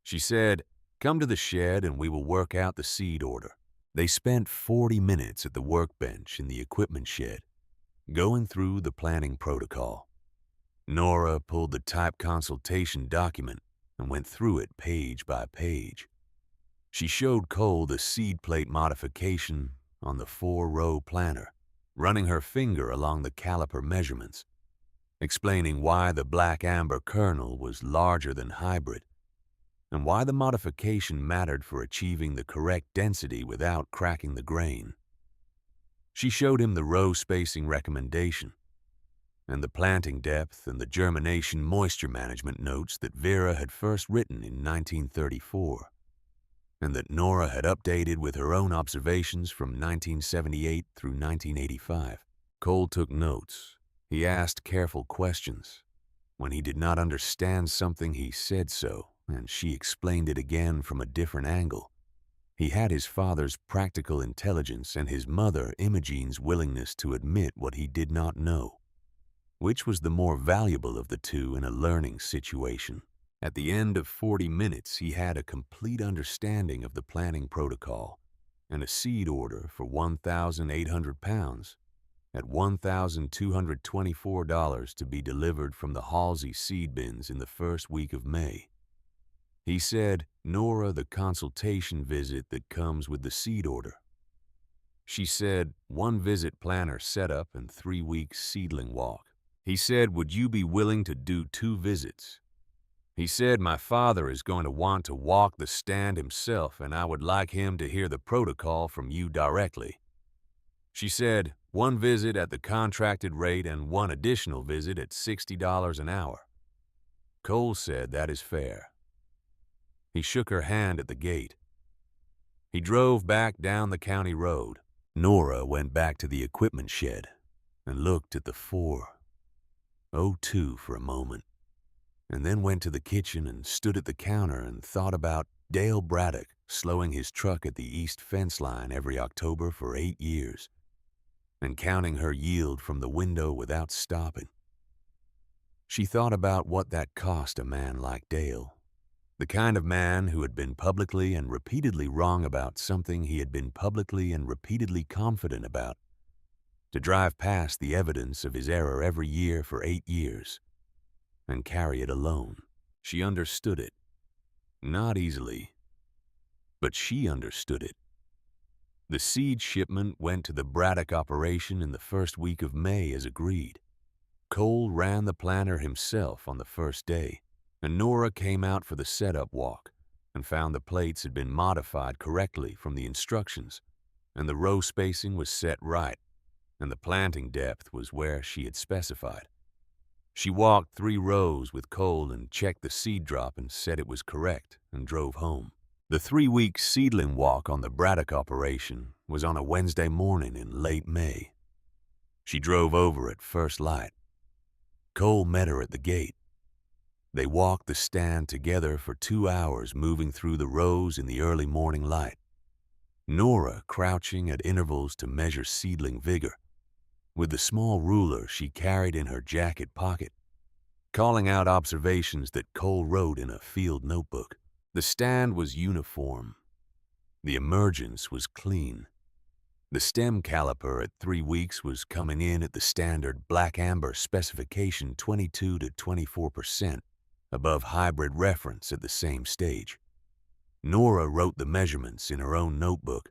She said, "Come to the shed and we will work out the seed order." They spent 40 minutes at the workbench in the equipment shed, going through the planning protocol. Nora pulled the type consultation document and went through it page by page. She showed Cole the seed plate modification on the 4-row planter, running her finger along the caliper measurements, explaining why the black amber kernel was larger than hybrid, and why the modification mattered for achieving the correct density without cracking the grain. She showed him the row spacing recommendation, and the planting depth and the germination moisture management notes that Vera had first written in 1934, and that Nora had updated with her own observations from 1978 through 1985. Cole took notes. He asked careful questions. When he did not understand something, he said so, and she explained it again from a different angle. He had his father's practical intelligence and his mother, Imogene's, willingness to admit what he did not know. Which was the more valuable of the two in a learning situation? At the end of 40 minutes, he had a complete understanding of the planting protocol and a seed order for 1,800 pounds at $1,224 to be delivered from the Halsey seed bins in the first week of May. He said, "Nora, the consultation visit that comes with the seed order." She said, "1 visit planner setup and 3 weeks seedling walk." He said, "Would you be willing to do 2 visits?" He said, "My father is going to want to walk the stand himself, and I would like him to hear the protocol from you directly." She said, "1 visit at the contracted rate and 1 additional visit at $60 an hour." Cole said, "That is fair." He shook her hand at the gate. He drove back down the county road. Nora went back to the equipment shed and looked at the 402 for a moment, and then went to the kitchen and stood at the counter and thought about Dale Braddock slowing his truck at the east fence line every October for 8 years and counting her yield from the window without stopping. She thought about what that cost a man like Dale, the kind of man who had been publicly and repeatedly wrong about something he had been publicly and repeatedly confident about, to drive past the evidence of his error every year for 8 years and carry it alone. She understood it. Not easily, but she understood it. The seed shipment went to the Braddock operation in the first week of May as agreed. Cole ran the planter himself on the first day, and Nora came out for the setup walk and found the plates had been modified correctly from the instructions, and the row spacing was set right, and the planting depth was where she had specified. She walked 3 rows with Cole and checked the seed drop and said it was correct and drove home. The 3-week seedling walk on the Braddock operation was on a Wednesday morning in late May. She drove over at first light. Cole met her at the gate. They walked the stand together for 2 hours, moving through the rows in the early morning light. Nora crouching at intervals to measure seedling vigor, with the small ruler she carried in her jacket pocket, calling out observations that Cole wrote in a field notebook. The stand was uniform. The emergence was clean. The stem caliper at 3 weeks was coming in at the standard black amber specification 22 to 24%, above hybrid reference at the same stage. Nora wrote the measurements in her own notebook,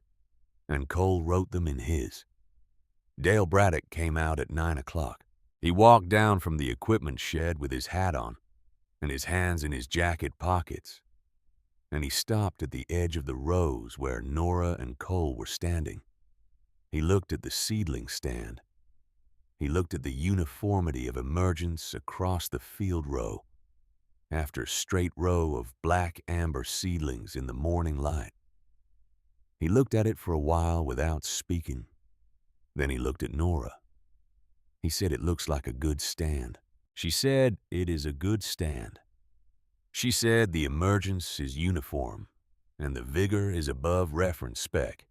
and Cole wrote them in his. Dale Braddock came out at 9 o'clock. He walked down from the equipment shed with his hat on and his hands in his jacket pockets, and he stopped at the edge of the rows where Nora and Cole were standing. He looked at the seedling stand. He looked at the uniformity of emergence across the field row, after straight row of black amber seedlings in the morning light. He looked at it for a while without speaking. Then he looked at Nora. He said, "It looks like a good stand." She said, "It is a good stand." She said, "The emergence is uniform, and the vigor is above reference spec."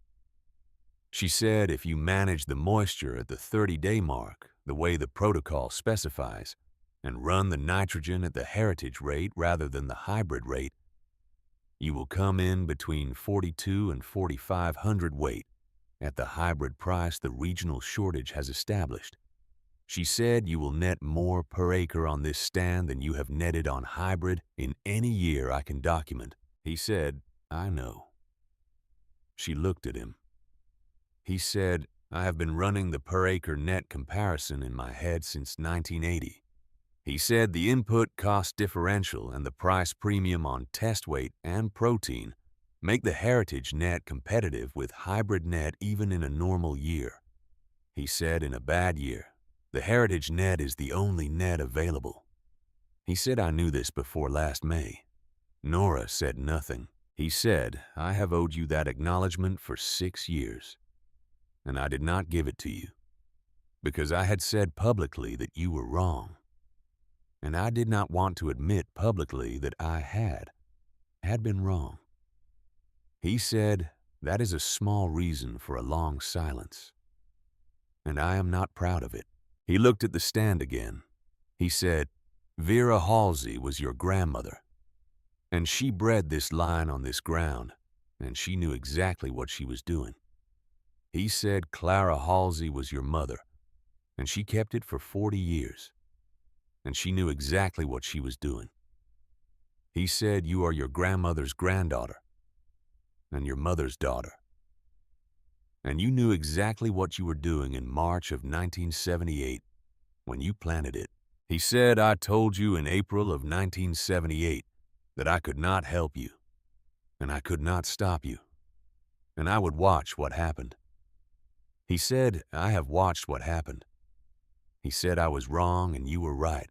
She said, "If you manage the moisture at the 30-day mark, the way the protocol specifies, and run the nitrogen at the heritage rate rather than the hybrid rate, you will come in between 4,200 and 4,500 weight at the hybrid price the regional shortage has established." She said, "You will net more per acre on this stand than you have netted on hybrid in any year I can document." He said, "I know." She looked at him. He said, "I have been running the per acre net comparison in my head since 1980. He said, "The input cost differential and the price premium on test weight and protein make the heritage net competitive with hybrid net even in a normal year." He said, "In a bad year, the heritage net is the only net available." He said, "I knew this before last May." Nora said nothing. He said, "I have owed you that acknowledgement for 6 years. And I did not give it to you, because I had said publicly that you were wrong. And I did not want to admit publicly that I had been wrong." He said, "That is a small reason for a long silence, and I am not proud of it." He looked at the stand again. He said, "Vera Halsey was your grandmother, and she bred this line on this ground, and she knew exactly what she was doing." He said, "Clara Halsey was your mother, and she kept it for 40 years, and she knew exactly what she was doing." He said you are your grandmother's granddaughter and your mother's daughter, and you knew exactly what you were doing in March of 1978 when you planted it. He said I told you in April of 1978 that I could not help you, and I could not stop you, and I would watch what happened. He said, I have watched what happened. He said I was wrong and you were right,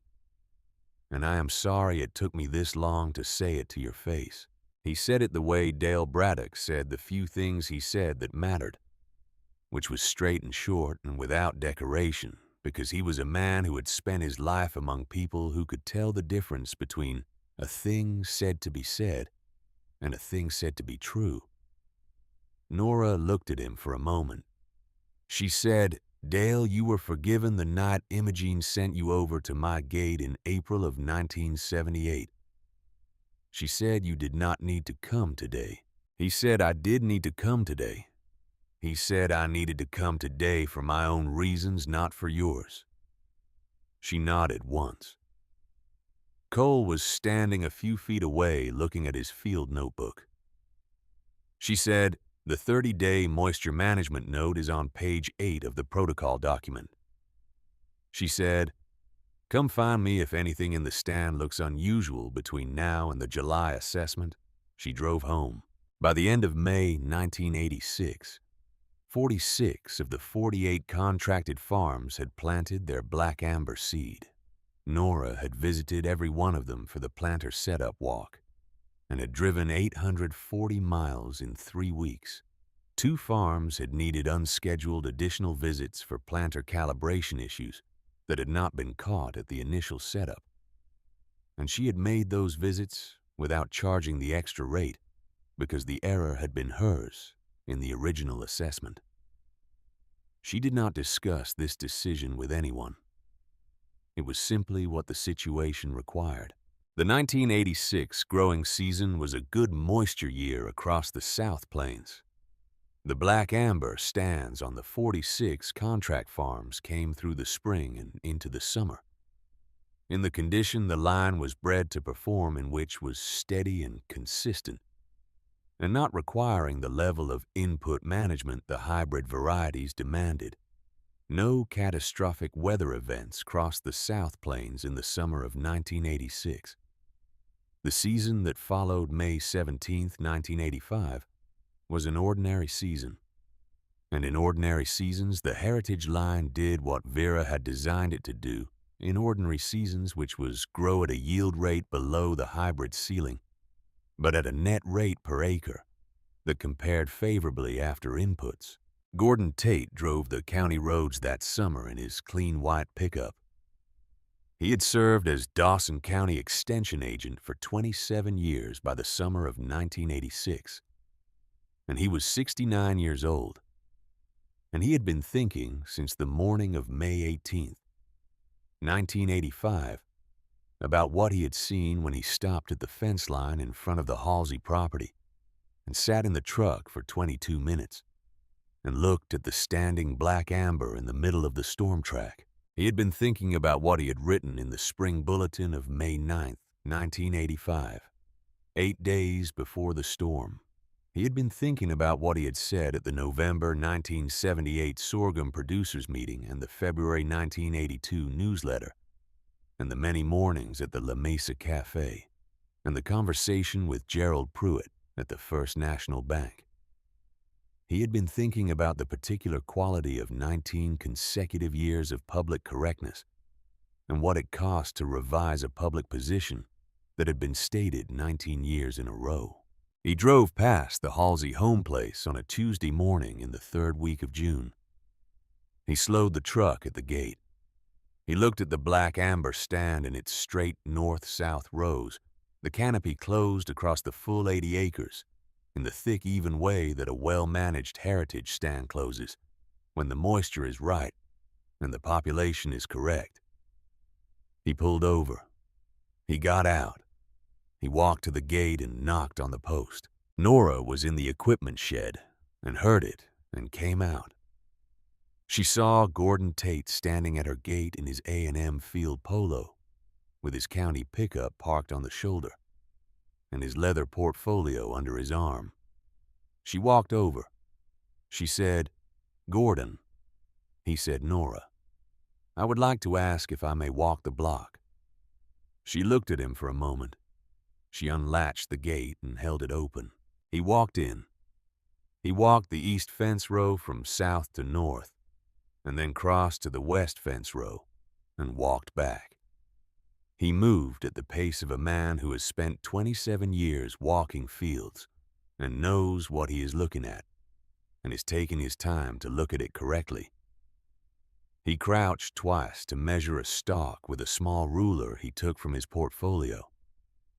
and I am sorry it took me this long to say it to your face. He said it the way Dale Braddock said the few things he said that mattered, which was straight and short and without decoration, because he was a man who had spent his life among people who could tell the difference between a thing said to be said and a thing said to be true. Nora looked at him for a moment. She said, Dale, you were forgiven the night Imogene sent you over to my gate in April of 1978. She said you did not need to come today. He said I did need to come today. He said I needed to come today for my own reasons, not for yours. She nodded once. Cole was standing a few feet away looking at his field notebook. She said, the 30-day moisture management note is on page 8 of the protocol document. She said, come find me if anything in the stand looks unusual between now and the July assessment. She drove home. By the end of May 1986, 46 of the 48 contracted farms had planted their black amber seed. Nora had visited every one of them for the planter setup walk and had driven 840 miles in 3 weeks. 2 farms had needed unscheduled additional visits for planter calibration issues that had not been caught at the initial setup, and she had made those visits without charging the extra rate because the error had been hers in the original assessment. She did not discuss this decision with anyone. It was simply what the situation required. The 1986 growing season was a good moisture year across the South Plains. The black amber stands on the 46 contract farms came through the spring and into the summer. In the condition the line was bred to perform in, which was steady and consistent, and not requiring the level of input management the hybrid varieties demanded. No catastrophic weather events crossed the South Plains in the summer of 1986. The season that followed May 17, 1985, was an ordinary season. And in ordinary seasons, the heritage line did what Vera had designed it to do in ordinary seasons, which was grow at a yield rate below the hybrid ceiling, but at a net rate per acre that compared favorably after inputs. Gordon Tate drove the county roads that summer in his clean white pickup. He had served as Dawson County Extension Agent for 27 years by the summer of 1986, and he was 69 years old, and he had been thinking since the morning of May 18, 1985, about what he had seen when he stopped at the fence line in front of the Halsey property and sat in the truck for 22 minutes and looked at the standing black amber in the middle of the storm track. He had been thinking about what he had written in the spring bulletin of May 9, 1985, 8 days before the storm. He had been thinking about what he had said at the November 1978 sorghum producers meeting and the February 1982 newsletter, and the many mornings at the La Mesa Cafe, and the conversation with Gerald Pruitt at the First National Bank. He had been thinking about the particular quality of 19 consecutive years of public correctness and what it cost to revise a public position that had been stated 19 years in a row. He drove past the Halsey home place on a Tuesday morning in the 3rd week of June. He slowed the truck at the gate. He looked at the black amber stand in its straight north-south rows, the canopy closed across the full 80 acres, in the thick, even way that a well-managed heritage stand closes, when the moisture is right and the population is correct. He pulled over. He got out. He walked to the gate and knocked on the post. Nora was in the equipment shed and heard it and came out. She saw Gordon Tate standing at her gate in his A&M field polo, with his county pickup parked on the shoulder. and his leather portfolio under his arm. She walked over. She said, "Gordon." He said, "Nora, I would like to ask if I may walk the block." She looked at him for a moment. She unlatched the gate and held it open. He walked in. He walked the east fence row from south to north, and then crossed to the west fence row and walked back. He moved at the pace of a man who has spent 27 years walking fields and knows what he is looking at and is taking his time to look at it correctly. He crouched twice to measure a stalk with a small ruler he took from his portfolio.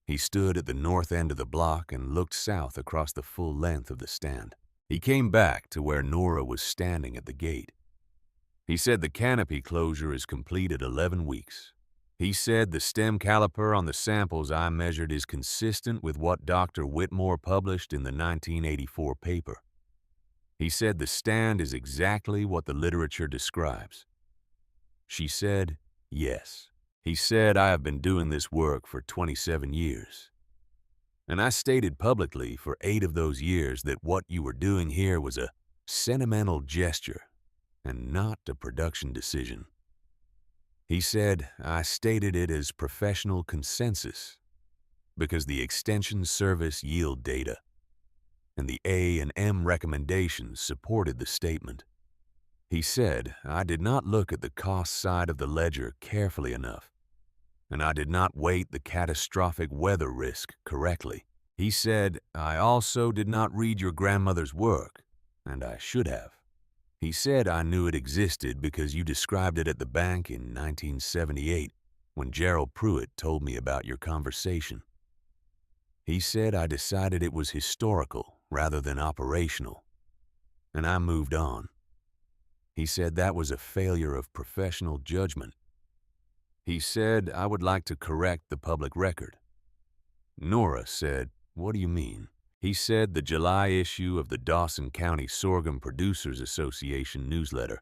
He stood at the north end of the block and looked south across the full length of the stand. He came back to where Nora was standing at the gate. He said the canopy closure is complete at 11 weeks. He said the stem caliper on the samples I measured is consistent with what Dr. Whitmore published in the 1984 paper. He said the stand is exactly what the literature describes. She said, "Yes." He said, "I have been doing this work for 27 years. And I stated publicly for 8 of those years that what you were doing here was a sentimental gesture and not a production decision." He said, "I stated it as professional consensus because the Extension Service yield data and the A&M recommendations supported the statement." He said, "I did not look at the cost side of the ledger carefully enough, and I did not weight the catastrophic weather risk correctly." He said, "I also did not read your grandmother's work, and I should have." He said, "I knew it existed because you described it at the bank in 1978 when Gerald Pruitt told me about your conversation." He said, "I decided it was historical rather than operational, and I moved on." He said that was a failure of professional judgment. He said, "I would like to correct the public record." Nora said, "What do you mean?" He said the July issue of the Dawson County Sorghum Producers Association newsletter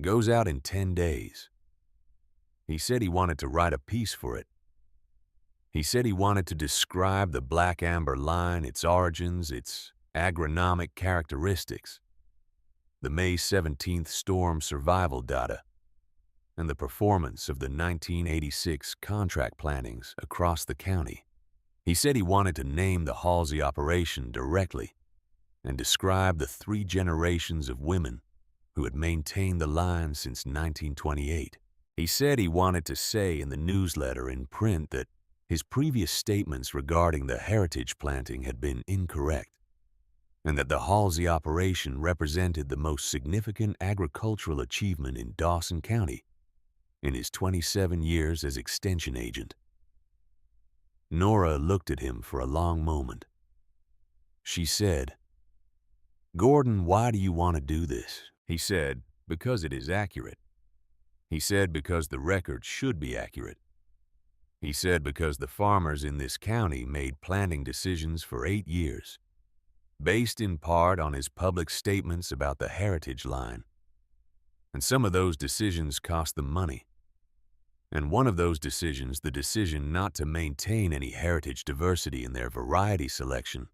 goes out in 10 days. He said he wanted to write a piece for it. He said he wanted to describe the black amber line, its origins, its agronomic characteristics, the May 17th storm survival data, and the performance of the 1986 contract plantings across the county. He said he wanted to name the Halsey operation directly and describe the 3 generations of women who had maintained the line since 1928. He said he wanted to say in the newsletter in print that his previous statements regarding the heritage planting had been incorrect, and that the Halsey operation represented the most significant agricultural achievement in Dawson County in his 27 years as extension agent. Nora looked at him for a long moment. She said, "Gordon, why do you want to do this?" He said, "Because it is accurate." He said, "Because the record should be accurate." He said, "Because the farmers in this county made planting decisions for 8 years, based in part on his public statements about the heritage line. And some of those decisions cost them money. And one of those decisions, the decision not to maintain any heritage diversity in their variety selection,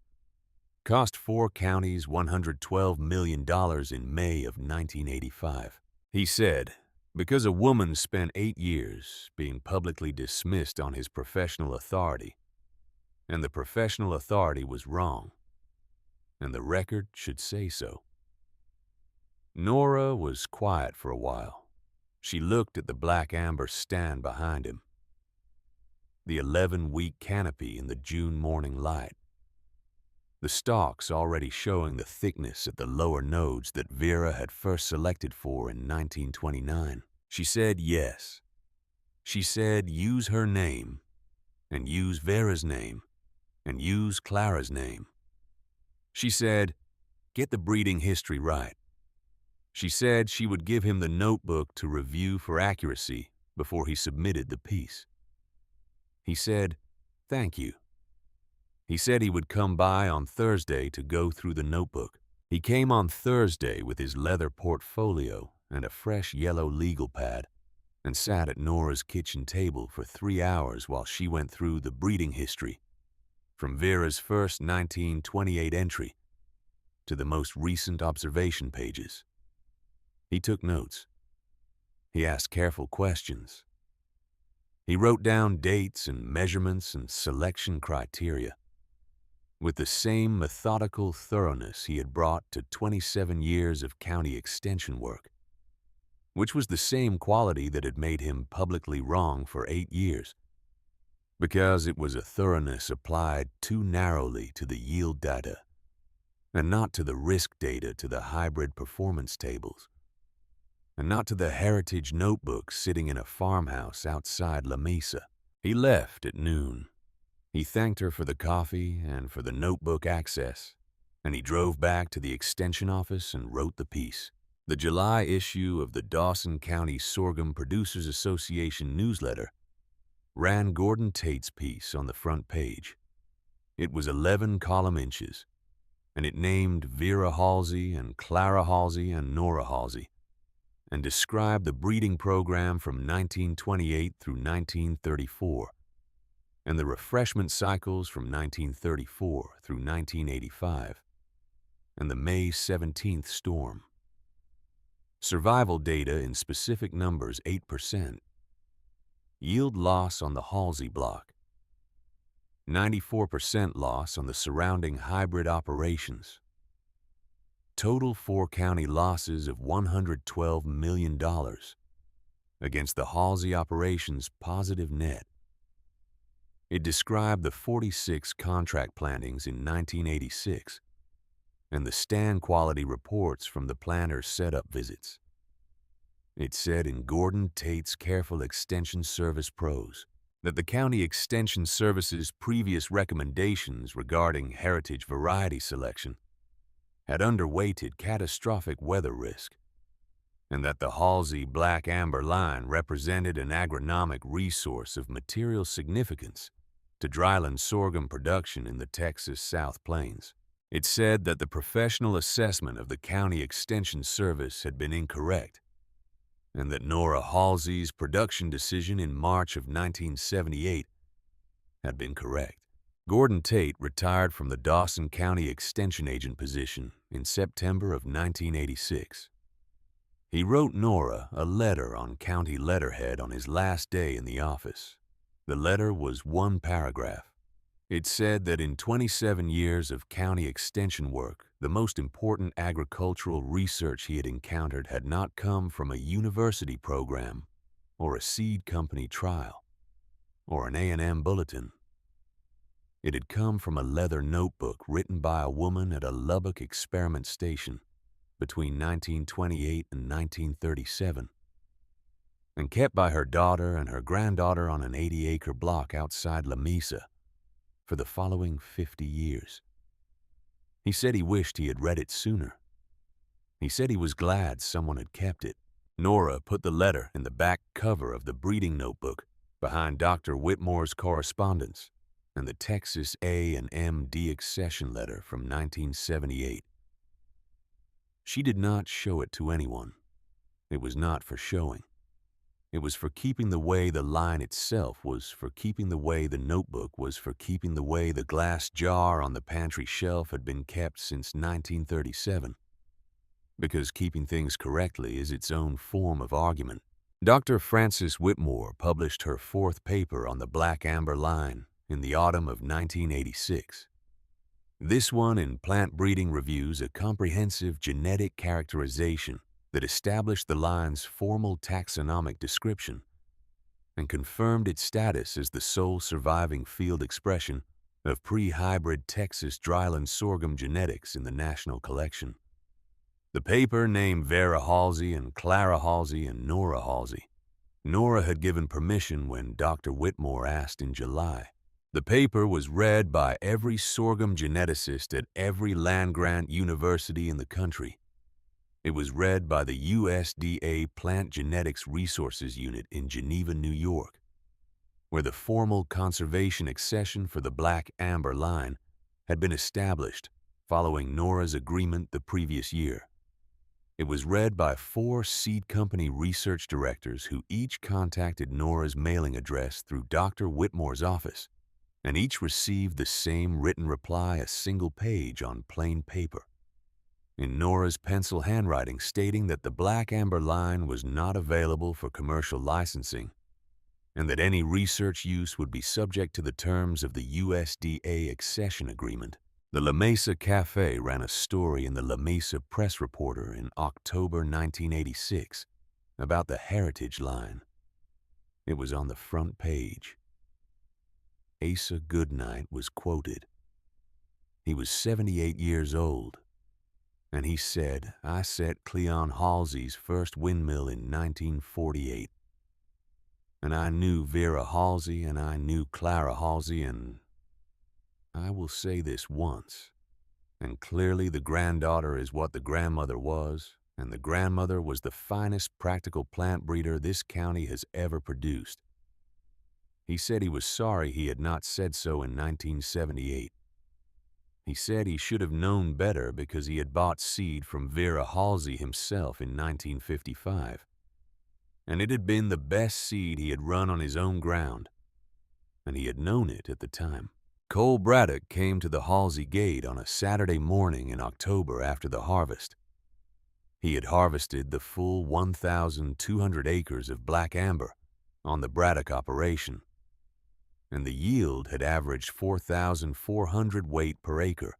cost 4 counties $112 million in May of 1985. He said, "Because a woman spent 8 years being publicly dismissed on his professional authority, and the professional authority was wrong, and the record should say so." Nora was quiet for a while. She looked at the black amber stand behind him, the 11-week canopy in the June morning light, the stalks already showing the thickness at the lower nodes that Vera had first selected for in 1929. She said yes. She said use her name, and use Vera's name, and use Clara's name. She said, get the breeding history right. She said she would give him the notebook to review for accuracy before he submitted the piece. He said, "Thank you." He said he would come by on Thursday to go through the notebook. He came on Thursday with his leather portfolio and a fresh yellow legal pad and sat at Nora's kitchen table for 3 hours while she went through the breeding history from Vera's first 1928 entry to the most recent observation pages. He took notes. He asked careful questions. He wrote down dates and measurements and selection criteria with the same methodical thoroughness he had brought to 27 years of county extension work, which was the same quality that had made him publicly wrong for 8 years, because it was a thoroughness applied too narrowly to the yield data and not to the risk data, to the hybrid performance tables, and not to the heritage notebook sitting in a farmhouse outside La Mesa. He left at noon. He thanked her for the coffee and for the notebook access, and he drove back to the extension office and wrote the piece. The July issue of the Dawson County Sorghum Producers Association newsletter ran Gordon Tate's piece on the front page. It was 11 column inches, and it named Vera Halsey and Clara Halsey and Nora Halsey, and described the breeding program from 1928 through 1934, and the refreshment cycles from 1934 through 1985, and the May 17th storm. Survival data in specific numbers 8%. Yield loss on the Halsey block. 94% loss on the surrounding hybrid operations. Total 4-county losses of $112 million against the Halsey operations' positive net. It described the 46 contract plantings in 1986 and the stand quality reports from the planters' setup visits. It said in Gordon Tate's careful Extension Service prose that the County Extension Service's previous recommendations regarding heritage variety selection had underweighted catastrophic weather risk, and that the Halsey Black Amber line represented an agronomic resource of material significance to dryland sorghum production in the Texas South Plains. It said that the professional assessment of the County Extension Service had been incorrect, and that Nora Halsey's production decision in March of 1978 had been correct. Gordon Tate retired from the Dawson County Extension Agent position in September of 1986. He wrote Nora a letter on county letterhead on his last day in the office. The letter was one paragraph. It said that in 27 years of county extension work, the most important agricultural research he had encountered had not come from a university program or a seed company trial or an A&M bulletin. It had come from a leather notebook written by a woman at a Lubbock experiment station between 1928 and 1937, and kept by her daughter and her granddaughter on an 80-acre block outside La Mesa for the following 50 years. He said he wished he had read it sooner. He said he was glad someone had kept it. Nora put the letter in the back cover of the breeding notebook behind Dr. Whitmore's correspondence and the Texas A&M de-accession letter from 1978. She did not show it to anyone. It was not for showing. It was for keeping the way the line itself was, for keeping the way the notebook was, for keeping the way the glass jar on the pantry shelf had been kept since 1937. Because keeping things correctly is its own form of argument. Dr. Frances Whitmore published her 4th paper on the Black Amber line in the autumn of 1986. This one in Plant Breeding Reviews, a comprehensive genetic characterization that established the line's formal taxonomic description and confirmed its status as the sole surviving field expression of pre-hybrid Texas dryland sorghum genetics in the national collection. The paper named Vera Halsey and Clara Halsey and Nora Halsey. Nora had given permission when Dr. Whitmore asked in July. The paper was read by every sorghum geneticist at every land-grant university in the country. It was read by the USDA Plant Genetics Resources Unit in Geneva, New York, where the formal conservation accession for the Black Amber line had been established following Nora's agreement the previous year. It was read by 4 seed company research directors who each contacted Nora's mailing address through Dr. Whitmore's office and each received the same written reply, a single page on plain paper, in Nora's pencil handwriting, stating that the black amber line was not available for commercial licensing and that any research use would be subject to the terms of the USDA accession agreement. The La Mesa Cafe ran a story in the La Mesa Press Reporter in October 1986 about the heritage line. It was on the front page. Asa Goodnight was quoted. He was 78 years old, and he said, "I set Cleon Halsey's first windmill in 1948. And I knew Vera Halsey, and I knew Clara Halsey, and I will say this once, and clearly the granddaughter is what the grandmother was, and the grandmother was the finest practical plant breeder this county has ever produced." He said he was sorry he had not said so in 1978. He said he should have known better because he had bought seed from Vera Halsey himself in 1955. And it had been the best seed he had run on his own ground, and he had known it at the time. Cole Braddock came to the Halsey gate on a Saturday morning in October after the harvest. He had harvested the full 1,200 acres of black amber on the Braddock operation, and the yield had averaged 4,400 weight per acre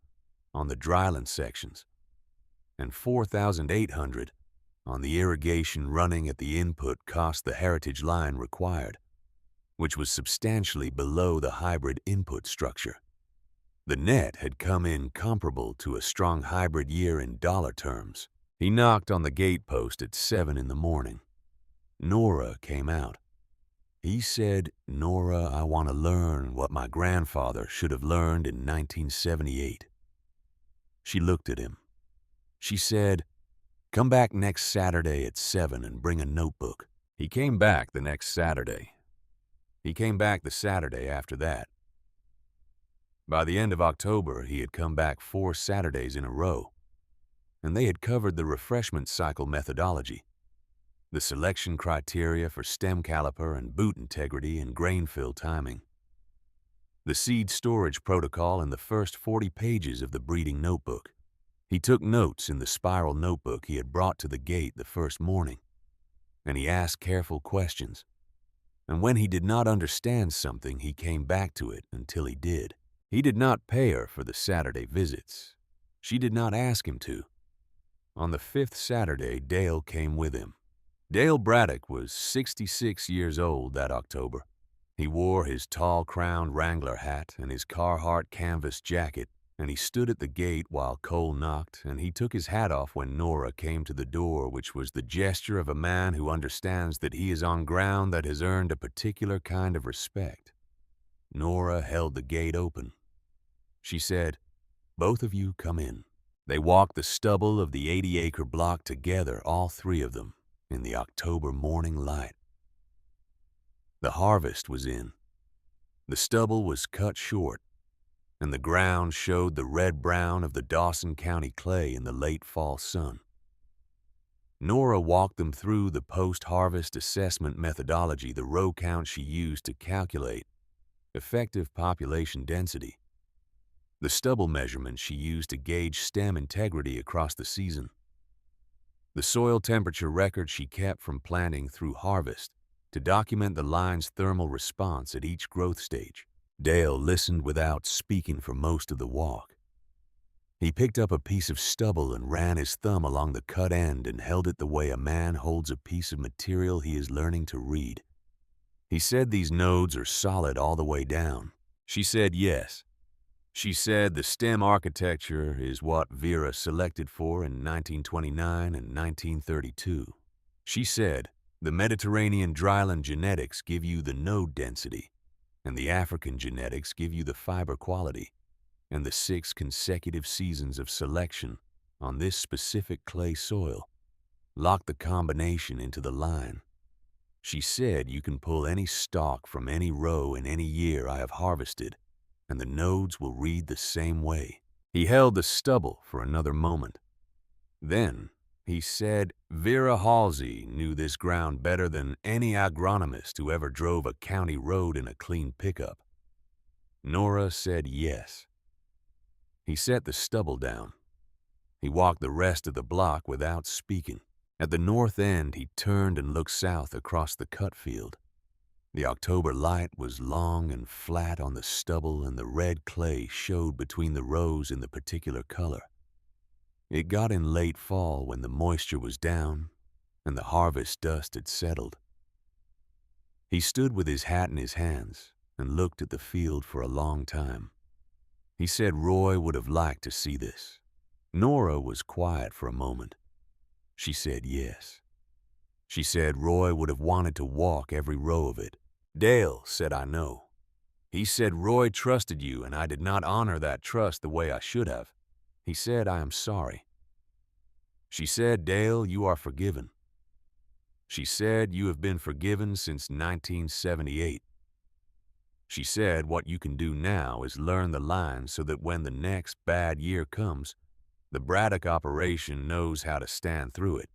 on the dryland sections and 4,800 on the irrigation running at the input cost the heritage line required, which was substantially below the hybrid input structure. The net had come in comparable to a strong hybrid year in dollar terms. He knocked on the gate post at 7 in the morning. Nora came out. He said, "Nora, I want to learn what my grandfather should have learned in 1978. She looked at him. She said, "Come back next Saturday at 7 and bring a notebook." He came back the next Saturday. He came back the Saturday after that. By the end of October, he had come back 4 Saturdays in a row, and they had covered the refreshment cycle methodology, the selection criteria for stem caliper and boot integrity and grain fill timing, the seed storage protocol, and the first 40 pages of the breeding notebook. He took notes in the spiral notebook he had brought to the gate the first morning, and he asked careful questions. And when he did not understand something, he came back to it until he did. He did not pay her for the Saturday visits. She did not ask him to. On the 5th Saturday, Dale came with him. Dale Braddock was 66 years old that October. He wore his tall-crowned Wrangler hat and his Carhartt canvas jacket, and he stood at the gate while Cole knocked, and he took his hat off when Nora came to the door, which was the gesture of a man who understands that he is on ground that has earned a particular kind of respect. Nora held the gate open. She said, "Both of you come in." They walked the stubble of the 80-acre block together, all three of them, in the October morning light. The harvest was in. The stubble was cut short, and the ground showed the red-brown of the Dawson County clay in the late fall sun. Nora walked them through the post-harvest assessment methodology, the row count she used to calculate effective population density, the stubble measurement she used to gauge stem integrity across the season, the soil temperature record she kept from planting through harvest to document the line's thermal response at each growth stage. Dale listened without speaking for most of the walk. He picked up a piece of stubble and ran his thumb along the cut end and held it the way a man holds a piece of material he is learning to read. He said, "These nodes are solid all the way down." She said yes. She said the stem architecture is what Vera selected for in 1929 and 1932. She said, "The Mediterranean dryland genetics give you the node density, and the African genetics give you the fiber quality, and the 6 consecutive seasons of selection on this specific clay soil lock the combination into the line." She said you can pull any stalk from any row in any year I have harvested, and the nodes will read the same way. He held the stubble for another moment. Then he said Vera Halsey knew this ground better than any agronomist who ever drove a county road in a clean pickup. Nora said yes. He set the stubble down. He walked the rest of the block without speaking. At the north end, he turned and looked south across the cut field. The October light was long and flat on the stubble, and the red clay showed between the rows in the particular color. It got in late fall when the moisture was down and the harvest dust had settled. He stood with his hat in his hands and looked at the field for a long time. He said Roy would have liked to see this. Nora was quiet for a moment. She said yes. She said Roy would have wanted to walk every row of it. Dale said I know. He said Roy trusted you and I did not honor that trust the way I should have. He said I am sorry. She said, Dale, you are forgiven. She said you have been forgiven since 1978. She said what you can do now is learn the lines so that when the next bad year comes, the Braddock operation knows how to stand through it.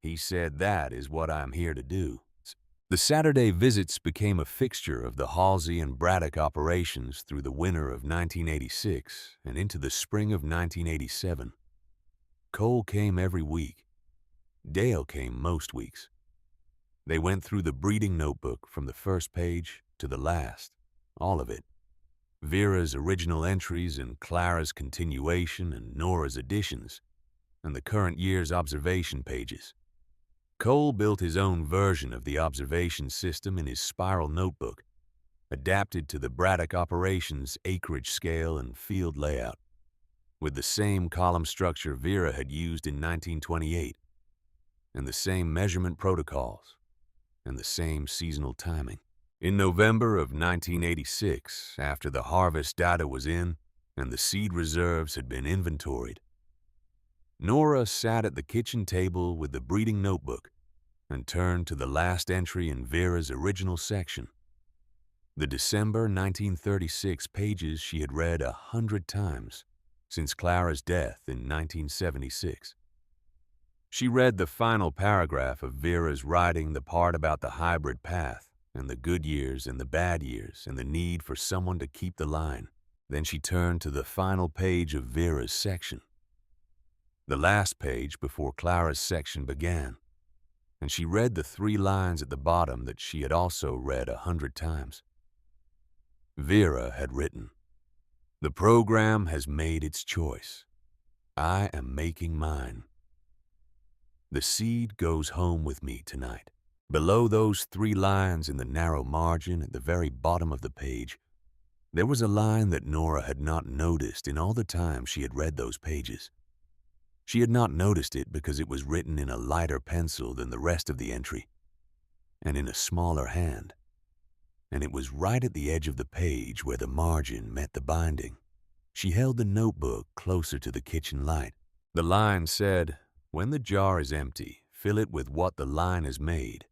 He said that is what I am here to do. The Saturday visits became a fixture of the Halsey and Braddock operations through the winter of 1986 and into the spring of 1987. Cole came every week. Dale came most weeks. They went through the breeding notebook from the first page to the last, all of it. Vera's original entries and Clara's continuation and Nora's additions, and the current year's observation pages. Cole built his own version of the observation system in his spiral notebook, adapted to the Braddock operations' acreage scale and field layout, with the same column structure Vera had used in 1928, and the same measurement protocols, and the same seasonal timing. In November of 1986, after the harvest data was in and the seed reserves had been inventoried, Nora sat at the kitchen table with the breeding notebook and turned to the last entry in Vera's original section. The December 1936 pages she had read 100 times since Clara's death in 1976. She read the final paragraph of Vera's writing, the part about the hybrid path and the good years and the bad years and the need for someone to keep the line. Then she turned to the final page of Vera's section, the last page before Clara's section began, and she read the 3 lines at the bottom that she had also read 100 times. Vera had written, "The program has made its choice. I am making mine. The seed goes home with me tonight." Below those 3 lines in the narrow margin at the very bottom of the page, there was a line that Nora had not noticed in all the time she had read those pages. She had not noticed it because it was written in a lighter pencil than the rest of the entry, and in a smaller hand, and it was right at the edge of the page where the margin met the binding. She held the notebook closer to the kitchen light. The line said, "When the jar is empty, fill it with what the line has made.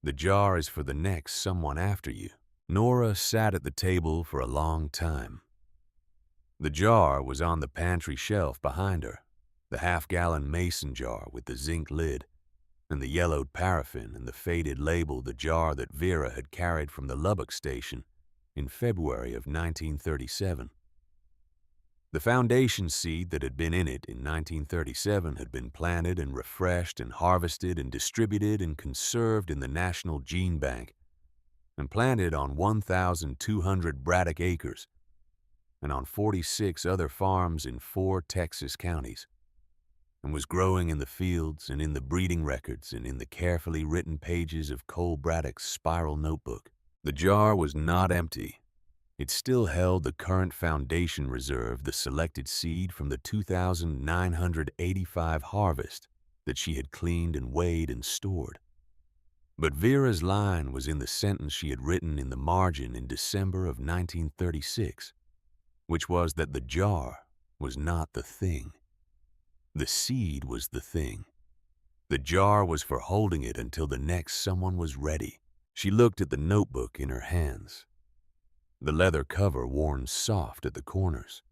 The jar is for the next someone after you." Nora sat at the table for a long time. The jar was on the pantry shelf behind her, the half-gallon mason jar with the zinc lid, and the yellowed paraffin and the faded label, the jar that Vera had carried from the Lubbock station in February of 1937. The foundation seed that had been in it in 1937 had been planted and refreshed and harvested and distributed and conserved in the National Gene Bank and planted on 1,200 Braddock acres and on 46 other farms in 4 Texas counties, and was growing in the fields and in the breeding records and in the carefully written pages of Cole Braddock's spiral notebook. The jar was not empty. It still held the current foundation reserve, the selected seed from the 2,985 harvest that she had cleaned and weighed and stored. But Vera's line was in the sentence she had written in the margin in December of 1936, which was that the jar was not the thing. The seed was the thing. The jar was for holding it until the next someone was ready. She looked at the notebook in her hands, the leather cover worn soft at the corners.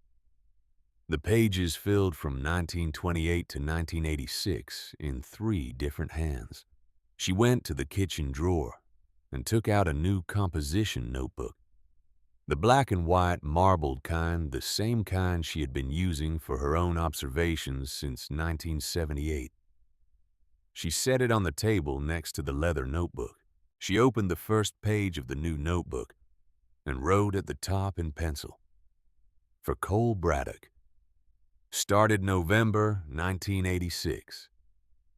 The pages filled from 1928 to 1986 in 3 different hands. She went to the kitchen drawer and took out a new composition notebook. The black and white marbled kind, the same kind she had been using for her own observations since 1978. She set it on the table next to the leather notebook. She opened the first page of the new notebook and wrote at the top in pencil, "For Cole Braddock. Started November 1986.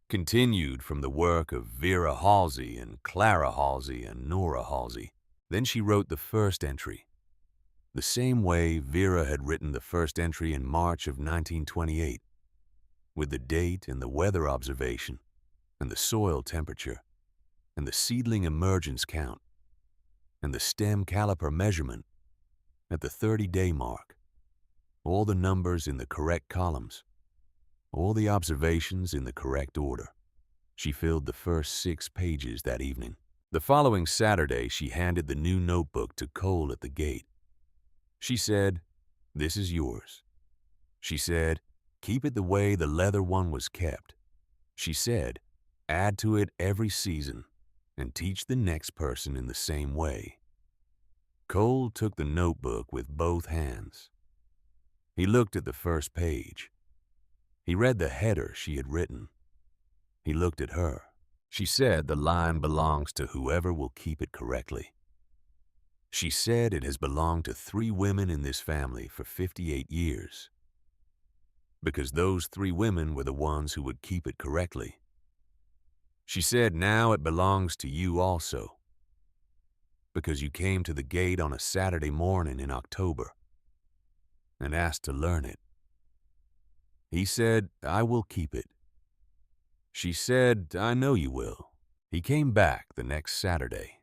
Continued from the work of Vera Halsey and Clara Halsey and Nora Halsey." Then she wrote the first entry, the same way Vera had written the first entry in March of 1928, with the date and the weather observation and the soil temperature and the seedling emergence count and the stem caliper measurement at the 30-day mark, all the numbers in the correct columns, all the observations in the correct order. She filled the first 6 pages that evening. The following Saturday, she handed the new notebook to Cole at the gate. She said, "This is yours." She said, "Keep it the way the leather one was kept." She said, "Add to it every season and teach the next person in the same way." Cole took the notebook with both hands. He looked at the first page. He read the header she had written. He looked at her. She said the line belongs to whoever will keep it correctly. She said it has belonged to 3 women in this family for 58 years, because those 3 women were the ones who would keep it correctly. She said now it belongs to you also, because you came to the gate on a Saturday morning in October and asked to learn it. He said, "I will keep it." She said, "I know you will." He came back the next Saturday.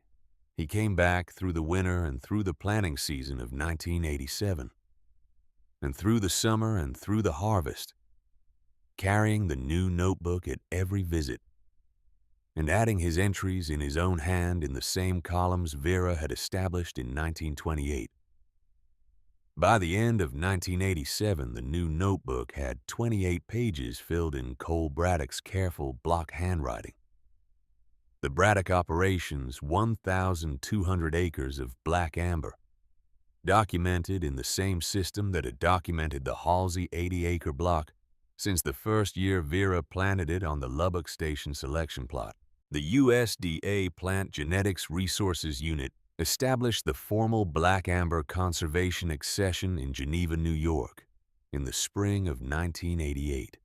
He came back through the winter and through the planting season of 1987, and through the summer and through the harvest, carrying the new notebook at every visit, and adding his entries in his own hand in the same columns Vera had established in 1928. By the end of 1987, the new notebook had 28 pages filled in Cole Braddock's careful block handwriting. The Braddock operation's 1,200 acres of black amber, documented in the same system that had documented the Halsey 80-acre block since the first year Vera planted it on the Lubbock Station selection plot. The USDA Plant Genetics Resources Unit established the formal black amber conservation accession in Geneva, New York, in the spring of 1988.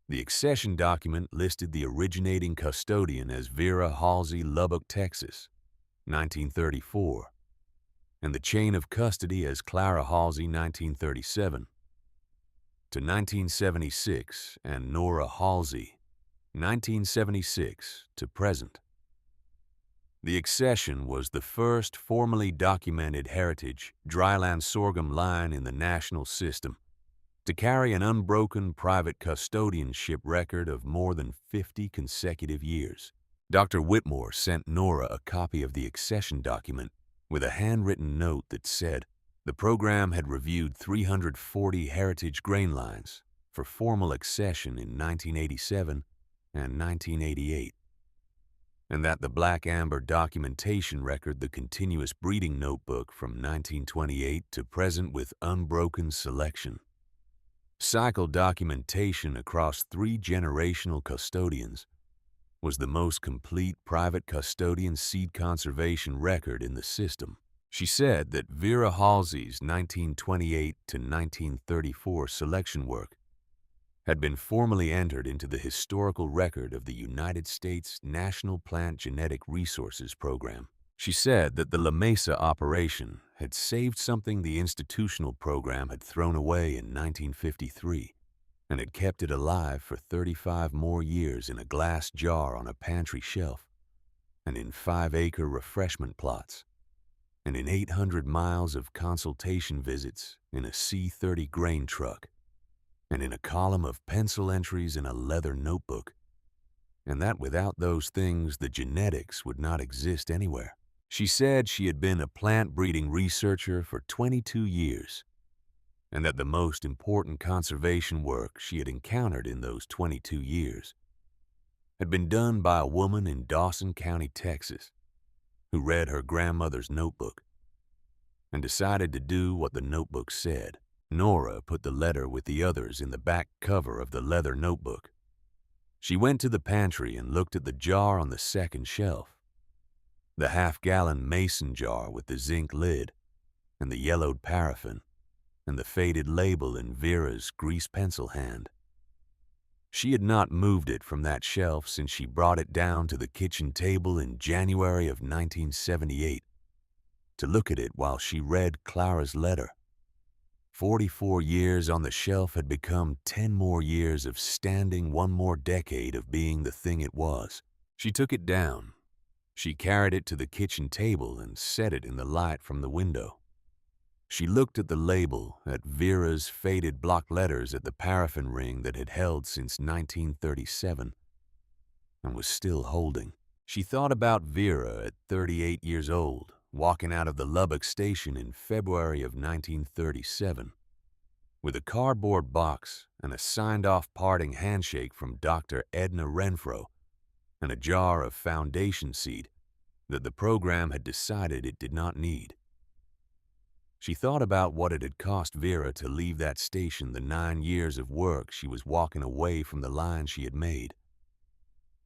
The accession document listed the originating custodian as Vera Halsey, Lubbock, Texas, 1934, and the chain of custody as Clara Halsey, 1937, to 1976, and Nora Halsey, 1976 to present. The accession was the first formally documented heritage dryland sorghum line in the national system to carry an unbroken private custodianship record of more than 50 consecutive years. Dr. Whitmore sent Nora a copy of the accession document with a handwritten note that said the program had reviewed 340 heritage grain lines for formal accession in 1987 and 1988, and that the black amber documentation record the continuous breeding notebook from 1928 to present with unbroken selection. Cycle documentation across 3 generational custodians was the most complete private custodian seed conservation record in the system. She said that Vera Halsey's 1928 to 1934 selection work had been formally entered into the historical record of the United States National Plant Genetic Resources Program. She said that the La Mesa operation had saved something the institutional program had thrown away in 1953 and had kept it alive for 35 more years in a glass jar on a pantry shelf, and in 5-acre refreshment plots, and in 800 miles of consultation visits in a C-30 grain truck, and in a column of pencil entries in a leather notebook, and that without those things the genetics would not exist anywhere. She said she had been a plant breeding researcher for 22 years, and that the most important conservation work she had encountered in those 22 years had been done by a woman in Dawson County, Texas, who read her grandmother's notebook and decided to do what the notebook said. Nora put the letter with the others in the back cover of the leather notebook. She went to the pantry and looked at the jar on the second shelf. The half-gallon mason jar with the zinc lid, and the yellowed paraffin, and the faded label in Vera's grease pencil hand. She had not moved it from that shelf since she brought it down to the kitchen table in January of 1978 to look at it while she read Clara's letter. 44 years on the shelf had become 10 more years of standing, 1 more decade of being the thing it was. She took it down. She carried it to the kitchen table and set it in the light from the window. She looked at the label, at Vera's faded block letters at the paraffin ring that had held since 1937 and was still holding. She thought about Vera at 38 years old, walking out of the Lubbock station in February of 1937, with a cardboard box and a signed-off parting handshake from Dr. Edna Renfro and a jar of foundation seed that the program had decided it did not need. She thought about what it had cost Vera to leave that station, the 9 years of work she was walking away from the line she had made.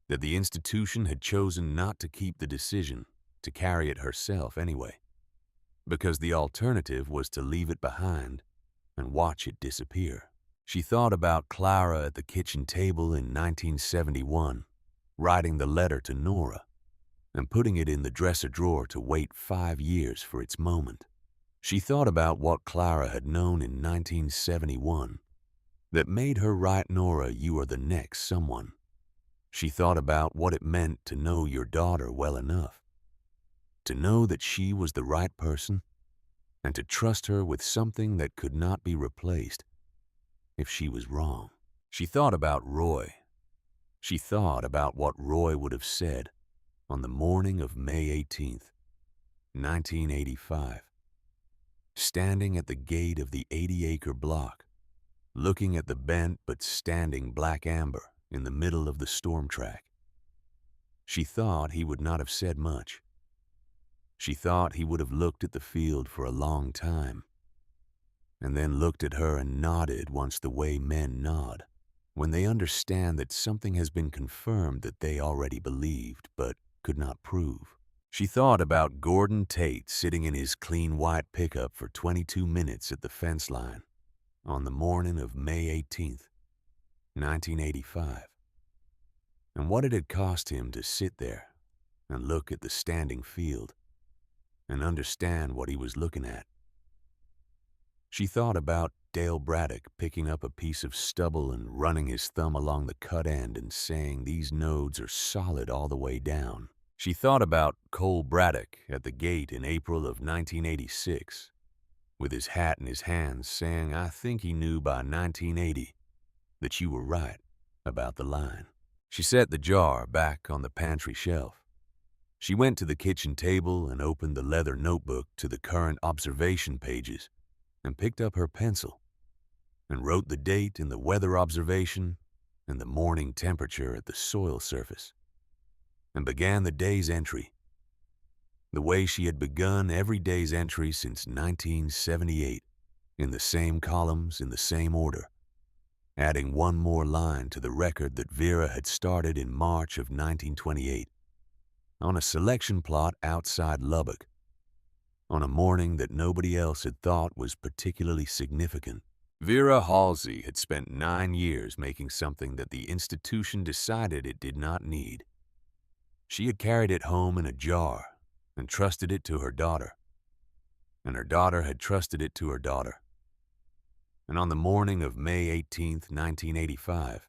That the institution had chosen not to keep the decision, to carry it herself anyway, because the alternative was to leave it behind and watch it disappear. She thought about Clara at the kitchen table in 1971, writing the letter to Nora and putting it in the dresser drawer to wait 5 years for its moment. She thought about what Clara had known in 1971 that made her write Nora, "You are the next someone." She thought about what it meant to know your daughter well enough, to know that she was the right person, and to trust her with something that could not be replaced if she was wrong. She thought about Roy. She thought about what Roy would have said on the morning of May 18th, 1985. Standing at the gate of the 80-acre block, looking at the bent but standing black amber in the middle of the storm track. She thought he would not have said much. She thought he would have looked at the field for a long time, and then looked at her and nodded once the way men nod when they understand that something has been confirmed that they already believed but could not prove. She thought about Gordon Tate sitting in his clean white pickup for 22 minutes at the fence line on the morning of May 18th, 1985, and what it had cost him to sit there and look at the standing field and understand what he was looking at. She thought about Dale Braddock picking up a piece of stubble and running his thumb along the cut end and saying, "These nodes are solid all the way down." She thought about Cole Braddock at the gate in April of 1986, with his hat in his hands, saying, "I think he knew by 1980 that you were right about the line." She set the jar back on the pantry shelf. She went to the kitchen table and opened the leather notebook to the current observation pages and picked up her pencil and wrote the date and the weather observation and the morning temperature at the soil surface, and began the day's entry, the way she had begun every day's entry since 1978, in the same columns, in the same order, adding 1 more line to the record that Vera had started in March of 1928, on a selection plot outside Lubbock, on a morning that nobody else had thought was particularly significant. Vera Halsey had spent 9 years making something that the institution decided it did not need. She had carried it home in a jar and trusted it to her daughter, and her daughter had trusted it to her daughter. And on the morning of May 18th, 1985,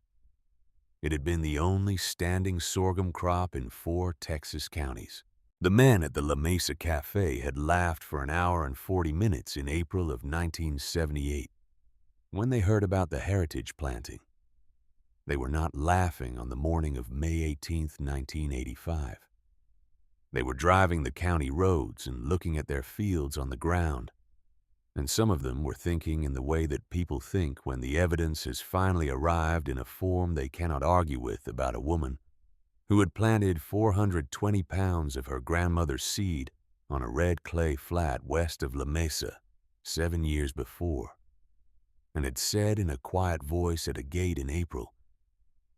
it had been the only standing sorghum crop in 4 Texas counties. The men at the La Mesa Cafe had laughed for an hour and 40 minutes in April of 1978 when they heard about the heritage planting. They were not laughing on the morning of May 18th, 1985. They were driving the county roads and looking at their fields on the ground, and some of them were thinking in the way that people think when the evidence has finally arrived in a form they cannot argue with about a woman who had planted 420 pounds of her grandmother's seed on a red clay flat west of La Mesa 7 years before, and had said in a quiet voice at a gate in April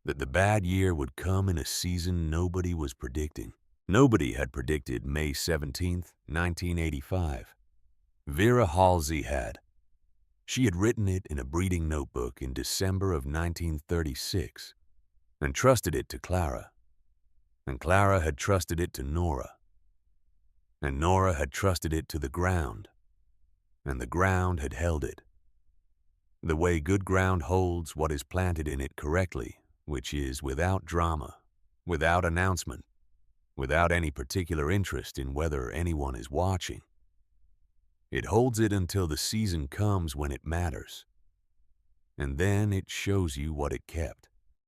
that the bad year would come in a season nobody was predicting. Nobody had predicted May 17th, 1985. Vera Halsey had. She had written it in a breeding notebook in December of 1936 and trusted it to Clara, and Clara had trusted it to Nora, and Nora had trusted it to the ground, and the ground had held it. The way good ground holds what is planted in it correctly, which is without drama, without announcement, without any particular interest in whether anyone is watching. It holds it until the season comes when it matters, and then it shows you what it kept.